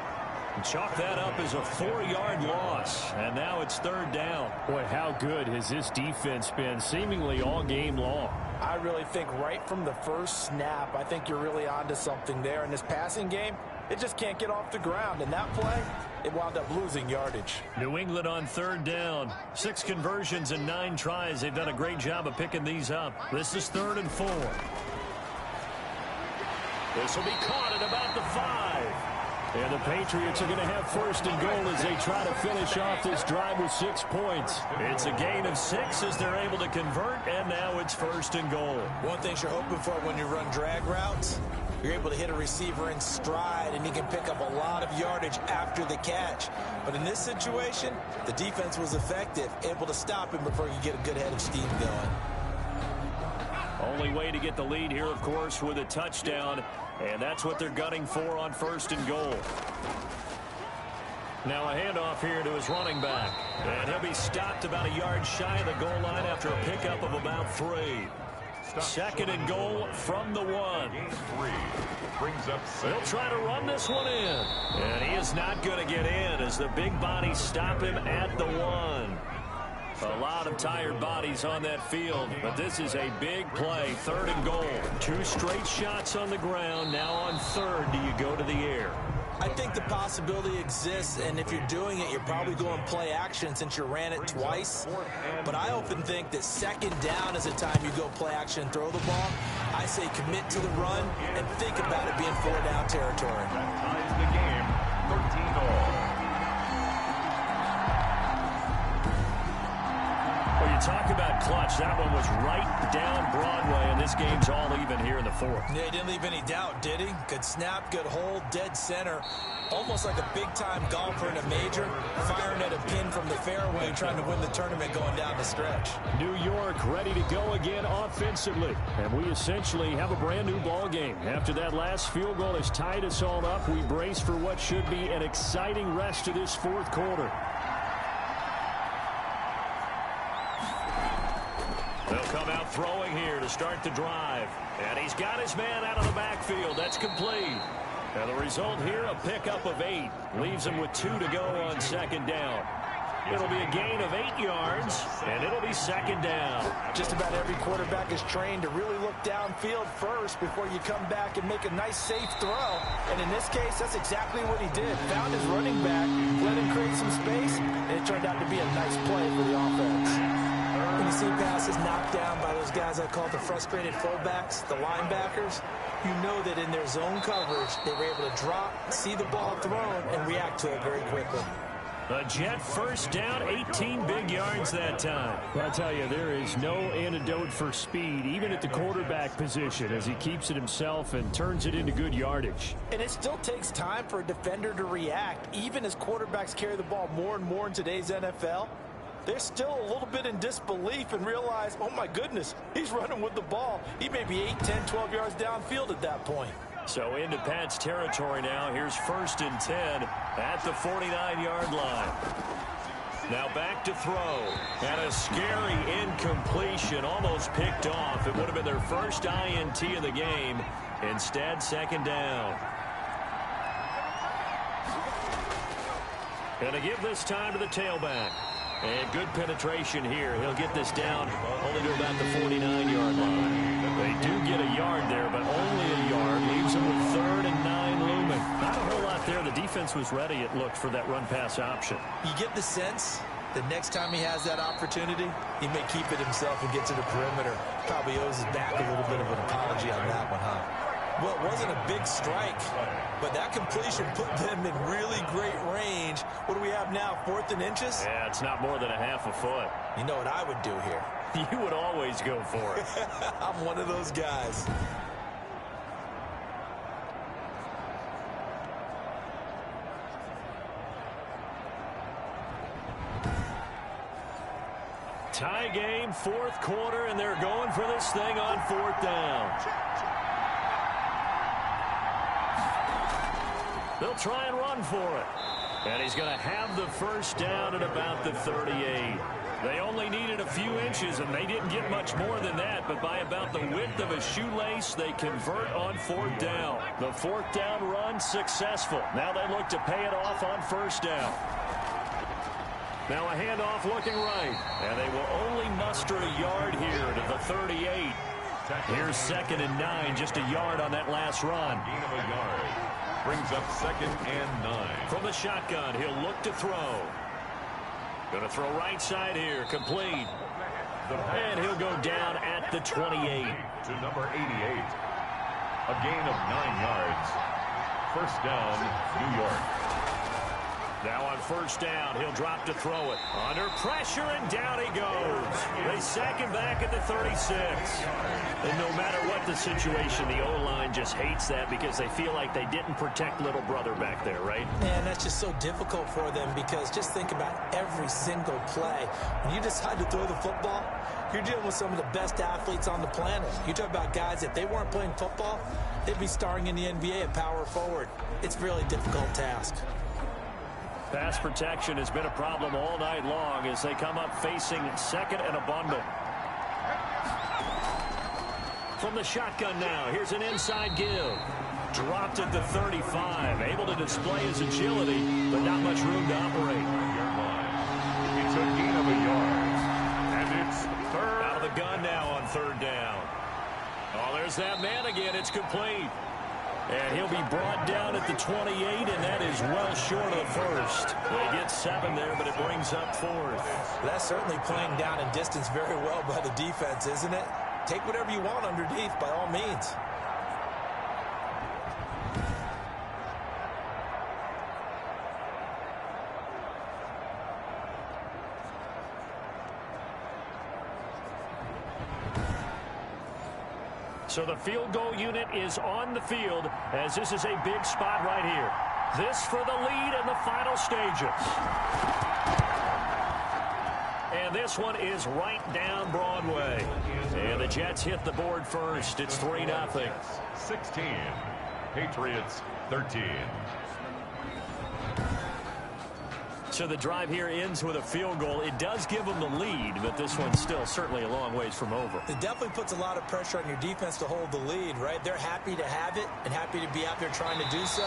Chalk that up as a 4-yard loss. And now it's 3rd down. Boy, how good has this defense been seemingly all game long? I really think right from the first snap, I think you're really onto something there. In this passing game, it just can't get off the ground. And that play, it wound up losing yardage. New England on 3rd down. 6 conversions and 9 tries. They've done a great job of picking these up. This is 3rd and 4. This will be caught at about the 5. And the Patriots are going to have 1st and goal as they try to finish off this drive with 6 points. It's a gain of 6 as they're able to convert, and now it's 1st and goal. One thing you're hoping for when you run drag routes, you're able to hit a receiver in stride, and he can pick up a lot of yardage after the catch. But in this situation, the defense was effective, able to stop him before you get a good head of steam going. Only way to get the lead here, of course, with a touchdown. And that's what they're gunning for on 1st and goal. Now a handoff here to his running back. And he'll be stopped about a yard shy of the goal line after a pickup of about 3. 2nd and goal from the 1. Brings up 6. They'll try to run this one in. And he is not going to get in as the big bodies stop him at the 1. A lot of tired bodies on that field, but this is a big play. 3rd and goal. 2 straight shots on the ground. Now on 3rd, do you go to the air? I think the possibility exists, and if you're doing it, you're probably going play action since you ran it twice. But I often think that 2nd down is the time you go play action and throw the ball. I say commit to the run and think about it being 4-down territory. That ties the game, 13-all. Well, you talk about clutch. That one was right down Broadway, and this game's all even here in the fourth. Yeah, he didn't leave any doubt, did he? Good snap, good hold, dead center. Almost like a big-time golfer in a major, firing at a pin from the fairway, trying to win the tournament going down the stretch. New York ready to go again offensively, and we essentially have a brand-new ball game. After that last field goal has tied us all up, we brace for what should be an exciting rest of this fourth quarter. They'll come out throwing here to start the drive. And he's got his man out of the backfield. That's complete. And the result here, a pickup of 8. Leaves him with 2 to go on second down. It'll be a gain of 8 yards, and it'll be second down. Just about every quarterback is trained to really look downfield first before you come back and make a nice, safe throw. And in this case, that's exactly what he did. Found his running back, let him create some space, and it turned out to be a nice play for the offense. When you see passes knocked down by those guys I call the frustrated fullbacks, the linebackers, you know that in their zone coverage, they were able to drop, see the ball thrown, and react to it very quickly. A Jet first down, 18 big yards that time. Well, I tell you, there is no antidote for speed, even at the quarterback position, as he keeps it himself and turns it into good yardage. And it still takes time for a defender to react, even as quarterbacks carry the ball more and more in today's NFL. They're still a little bit in disbelief and realize, oh my goodness, he's running with the ball. He may be 8, 10, 12 yards downfield at that point. So into Pat's territory now. Here's 1st and 10 at the 49-yard line. Now back to throw. And a scary incompletion, almost picked off. It would have been their first INT of the game. Instead, second down. Going to give this time to the tailback. And good penetration here. He'll get this down only to about the 49-yard line. They do get a yard there, but only a yard. Leaves them with 3rd and 9 looming. Not a whole lot there. The defense was ready, it looked, for that run-pass option. You get the sense that next time he has that opportunity, he may keep it himself and get to the perimeter. Probably owes his back a little bit of an apology on that one, huh? Well, it wasn't a big strike, but that completion put them in really great range. What do we have now, 4th and inches? Yeah, it's not more than a half a foot. You know what I would do here? You would always go for it. I'm one of those guys. Tie game, 4th quarter, and they're going for this thing on 4th down. They'll try and run for it. And he's going to have the first down at about the 38. They only needed a few inches, and they didn't get much more than that. But by about the width of a shoelace, they convert on 4th down. The 4th down run successful. Now they look to pay it off on 1st down. Now a handoff looking right. And they will only muster a yard here to the 38. Here's 2nd and 9, just a yard on that last run. Gain of a yard. Brings up 2nd and 9. From the shotgun, he'll look to throw. Going to throw right side here, complete. And he'll go down at the 28. To number 88. A gain of 9 yards. 1st down, New York. Now on 1st down, he'll drop to throw it. Under pressure, and down he goes. They sack him back at the 36. And no matter what the situation, the O-line just hates that because they feel like they didn't protect little brother back there, right? Man, that's just so difficult for them because just think about every single play. When you decide to throw the football, you're dealing with some of the best athletes on the planet. You talk about guys, if they weren't playing football, they'd be starring in the NBA at power forward. It's a really difficult task. Pass protection has been a problem all night long as they come up facing 2nd and a bundle. From the shotgun now, here's an inside give. Dropped at the 35, able to display his agility, but not much room to operate. It's a gain of a yard. And it's 3rd. Out of the gun now on 3rd down. Oh, there's that man again. It's complete. And he'll be brought down at the 28, and that is well short of the 1st. They get 7 there, but it brings up 4th. That's certainly playing down in distance very well by the defense, isn't it? take whatever you want underneath by all means. So the field goal unit is on the field as this is a big spot right here. This for the lead in the final stages. And this one is right down Broadway. And the Jets hit the board first. It's 3-0. 16. Patriots 13. So the drive here ends with a field goal. It does give them the lead, but this one's still certainly a long ways from over. It definitely puts a lot of pressure on your defense to hold the lead, right? They're happy to have it and happy to be out there trying to do so.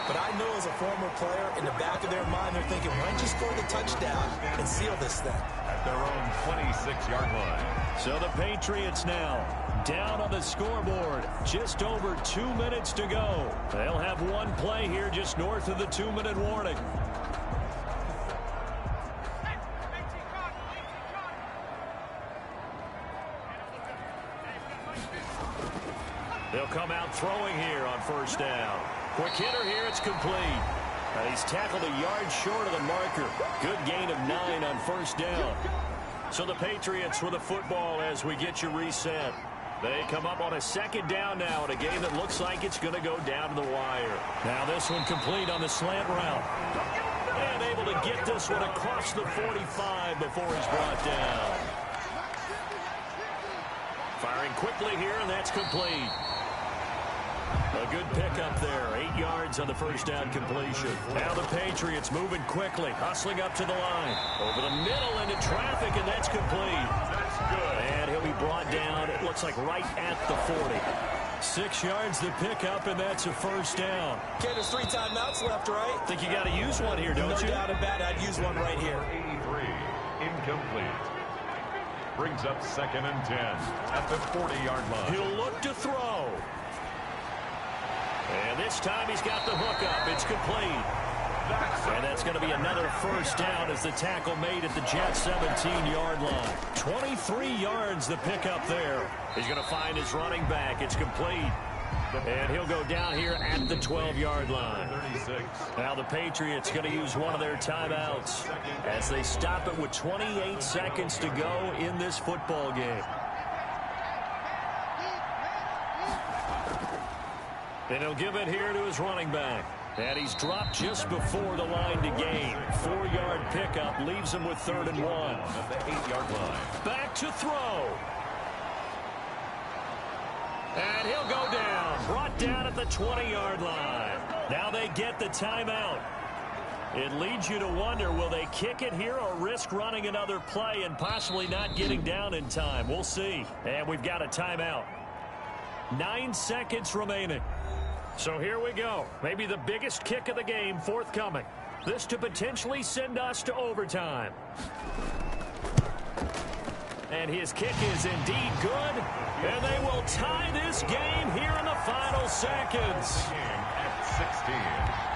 But I know as a former player, in the back of their mind, they're thinking, why don't you score the touchdown and seal this thing? At their own 26-yard line. So the Patriots now down on the scoreboard. Just over 2 minutes to go. They'll have one play here just north of the 2-minute warning. They'll come out throwing here on first down. Quick hitter here, it's complete. He's tackled a yard short of the marker. Good gain of 9 on first down. So the Patriots with the football as we get you reset. They come up on a second down now in a game that looks like it's going to go down to the wire. Now this one complete on the slant route. And able to get this one across the 45 before he's brought down. Firing quickly here, and that's complete. A good pickup there. 8 yards on the first down completion. Now the Patriots moving quickly, hustling up to the line. Over the middle into traffic, and that's complete. That's good. And he'll be brought down, it looks like right at the 40. 6 yards to pick up, and that's a first down. Okay, there's 3 timeouts left, right? Think you got to use one here, don't you? No doubt about it. I'd use one right here. 83. Incomplete. Brings up 2nd and 10 at the 40-yard line. He'll look to throw. And this time he's got the hook up. It's complete. And that's going to be another first down as the tackle made at the Jets' 17-yard line. 23 yards the pickup there. He's going to find his running back. It's complete. And he'll go down here at the 12-yard line. 36. Now the Patriots going to use one of their timeouts as they stop it with 28 seconds to go in this football game. And he'll give it here to his running back. And he's dropped just before the line to gain. 4-yard pickup leaves him with 3rd and 1. At the 8-yard line. Back to throw. And he'll go down. Brought down at the 20-yard line. Now they get the timeout. It leads you to wonder, will they kick it here or risk running another play and possibly not getting down in time? We'll see. And we've got a timeout. 9 seconds remaining. So here we go. Maybe the biggest kick of the game forthcoming. This to potentially send us to overtime. And his kick is indeed good. And they will tie this game here in the final seconds. At 16.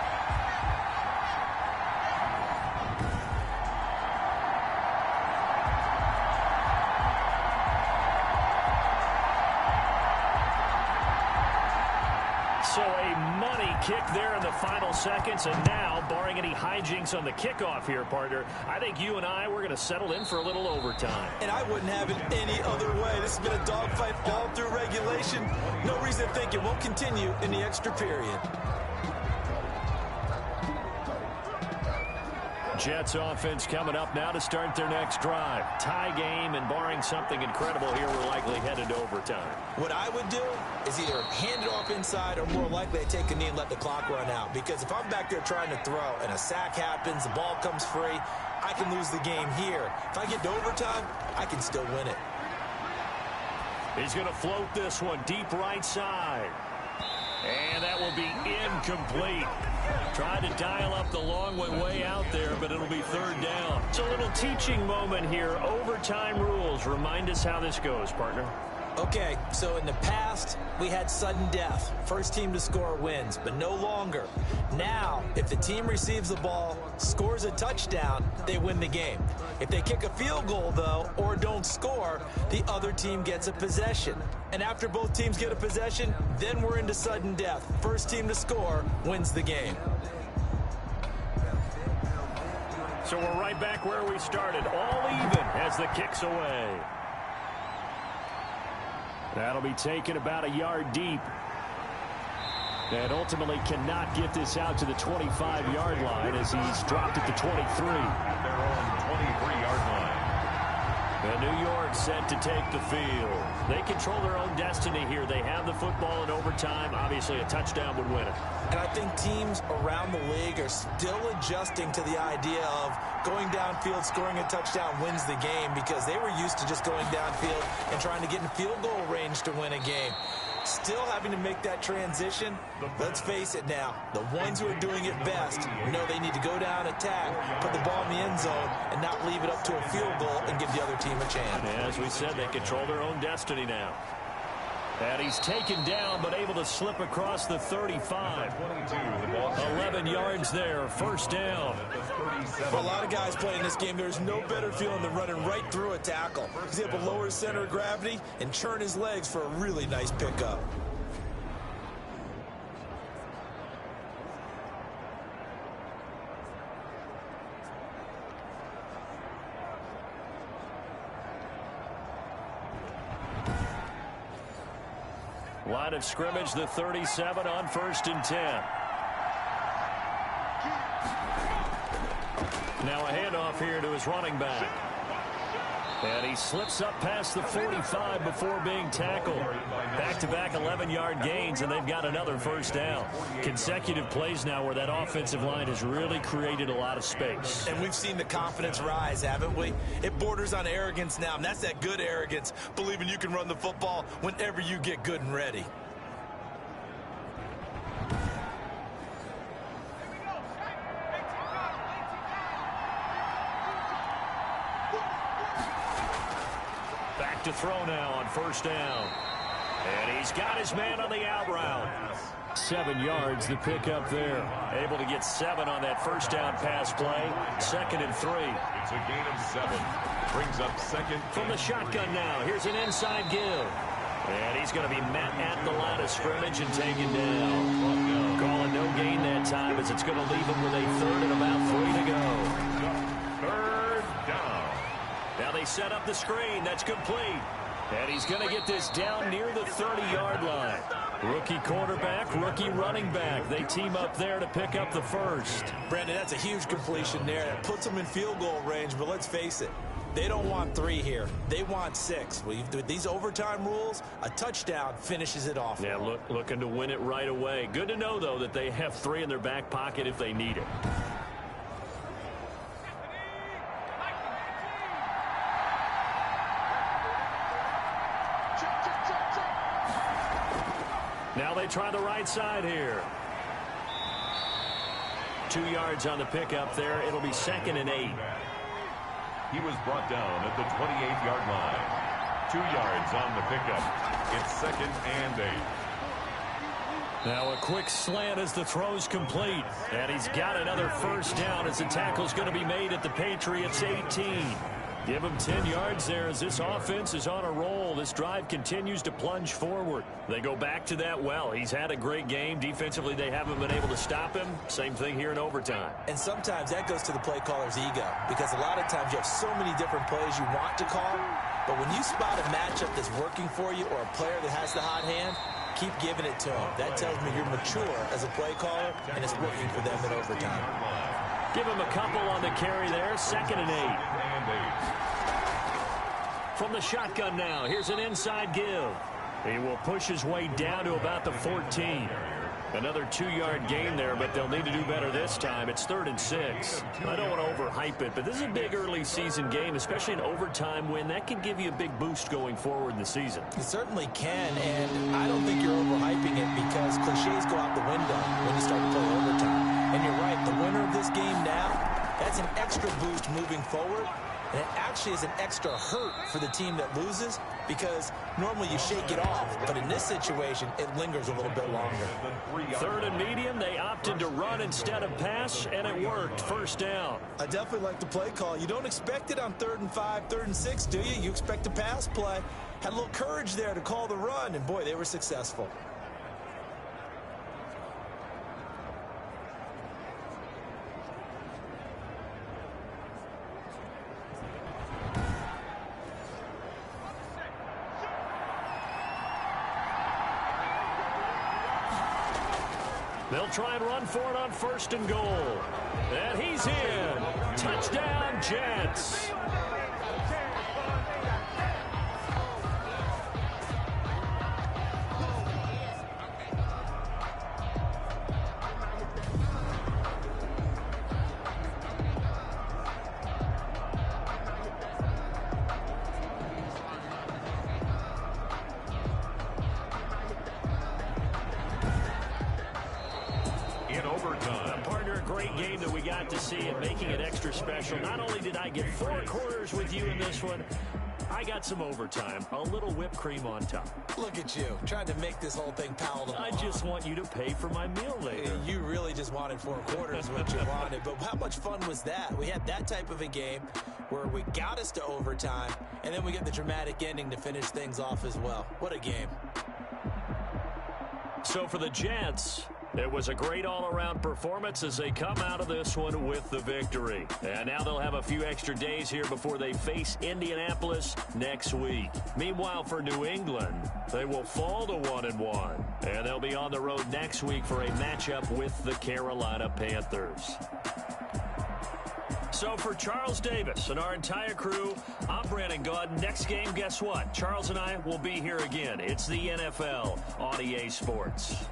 So a money kick there in the final seconds, and now, barring any hijinks on the kickoff here, partner, I think you and I, we're going to settle in for a little overtime. And I wouldn't have it any other way. This has been a dogfight all through regulation. No reason to think it won't continue in the extra period. Jets offense coming up now to start their next drive. Tie game, and barring something incredible here, we're likely headed to overtime. What I would do is either hand it off inside or more likely I take a knee and let the clock run out. Because if I'm back there trying to throw and a sack happens, the ball comes free, I can lose the game here. If I get to overtime, I can still win it. He's going to float this one deep right side. And that will be incomplete. Tried to dial up the long way out there, but it'll be 3rd down. It's a little teaching moment here. Overtime rules. Remind us how this goes, partner. Okay, so in the past, we had sudden death. First team to score wins, but no longer. Now, if the team receives the ball, scores a touchdown, they win the game. If they kick a field goal, though, or don't score, the other team gets a possession. And after both teams get a possession, then we're into sudden death. First team to score wins the game. So we're right back where we started, all even as the kick's away. That'll be taken about a yard deep. And ultimately cannot get this out to the 25-yard line as he's dropped at the 23. At their own 23-yard line. And New York set to take the field. They control their own destiny here. They have the football in overtime. Obviously, a touchdown would win it. And I think teams around the league are still adjusting to the idea of going downfield, scoring a touchdown wins the game, because they were used to just going downfield and trying to get in field goal range to win a game. Still having to make that transition. Let's face it now, the ones who are doing it best know they need to go down, attack, put the ball in the end zone, and not leave it up to a field goal and give the other team a chance. And as we said, they control their own destiny now. And he's taken down, but able to slip across the 35. 11 yards there, first down. For a lot of guys playing this game, there's no better feeling than running right through a tackle. He's able to lower his center of gravity and churn his legs for a really nice pickup. Line of scrimmage, the 37 on 1st and 10. Now a handoff here to his running back. And he slips up past the 45 before being tackled. Back-to-back 11-yard gains, and they've got another first down. Consecutive plays now where that offensive line has really created a lot of space. And we've seen the confidence rise, haven't we? It borders on arrogance now, and that's that good arrogance, believing you can run the football whenever you get good and ready. To throw now on first down. And he's got his man on the out route. 7 yards, the pickup there. Able to get 7 on that first down pass play. 2nd and 3. It's a gain of 7. Brings up second. From the shotgun now. Here's an inside give. And he's going to be met at the line of scrimmage and taken down. Calling no gain that time as it's going to leave him with a 3rd and about 3 to go. 3rd down. Now they set up the screen. That's complete. And he's going to get this down near the 30-yard line. Rookie quarterback, rookie running back. They team up there to pick up the first. Brandon, that's a huge completion there. It puts them in field goal range, but let's face it, they don't want 3 here. They want 6. With these overtime rules, a touchdown finishes it off. Yeah, looking to win it right away. Good to know, though, that they have 3 in their back pocket if they need it. Now they try the right side here. 2 yards on the pickup there. It'll be 2nd and 8. He was brought down at the 28-yard line. 2 yards on the pickup. It's 2nd and 8. Now a quick slant as the throw's complete. And he's got another first down as the tackle's going to be made at the Patriots 18. Give him 10 yards there as this offense is on a roll. This drive continues to plunge forward. They go back to that well. He's had a great game. Defensively, they haven't been able to stop him. Same thing here in overtime. And sometimes that goes to the play caller's ego, because a lot of times you have so many different plays you want to call, but when you spot a matchup that's working for you or a player that has the hot hand, keep giving it to him. That tells me you're mature as a play caller, and it's working for them in overtime. Give him a couple on the carry there. 2nd and 8. From the shotgun now, here's an inside give. He will push his way down to about the 14. Another 2-yard gain there, but they'll need to do better this time. It's 3rd and 6. I don't want to overhype it, but this is a big early season game, especially an overtime win. That can give you a big boost going forward in the season. It certainly can, and I don't think you're overhyping it, because cliches go out the window when you start to play overtime. And you're right, the winner of this game now, that's an extra boost moving forward. And it actually is an extra hurt for the team that loses, because normally you shake it off, but in this situation, it lingers a little bit longer. Third and medium, they opted to run instead of pass, and it worked. First down. I definitely like the play call. You don't expect it on 3rd and 5, 3rd and 6, do you? You expect a pass play. Had a little courage there to call the run, and boy, they were successful. They'll try and run for it on 1st and goal. And he's in. Touchdown, Jets. To see it, making it extra special. Not only did I get 4 quarters with you in this one, I got some overtime, a little whipped cream on top. Look at you, trying to make this whole thing palatable. I just want you to pay for my meal later. You really just wanted 4 quarters, what you wanted. But how much fun was that? We had that type of a game where we got us to overtime, and then we get the dramatic ending to finish things off as well. What a game. So for the Jets, it was a great all-around performance as they come out of this one with the victory. And now they'll have a few extra days here before they face Indianapolis next week. Meanwhile, for New England, they will fall to 1-1. And they'll be on the road next week for a matchup with the Carolina Panthers. So for Charles Davis and our entire crew, I'm Brandon Gaudin. Next game, guess what? Charles and I will be here again. It's the NFL on EA Sports.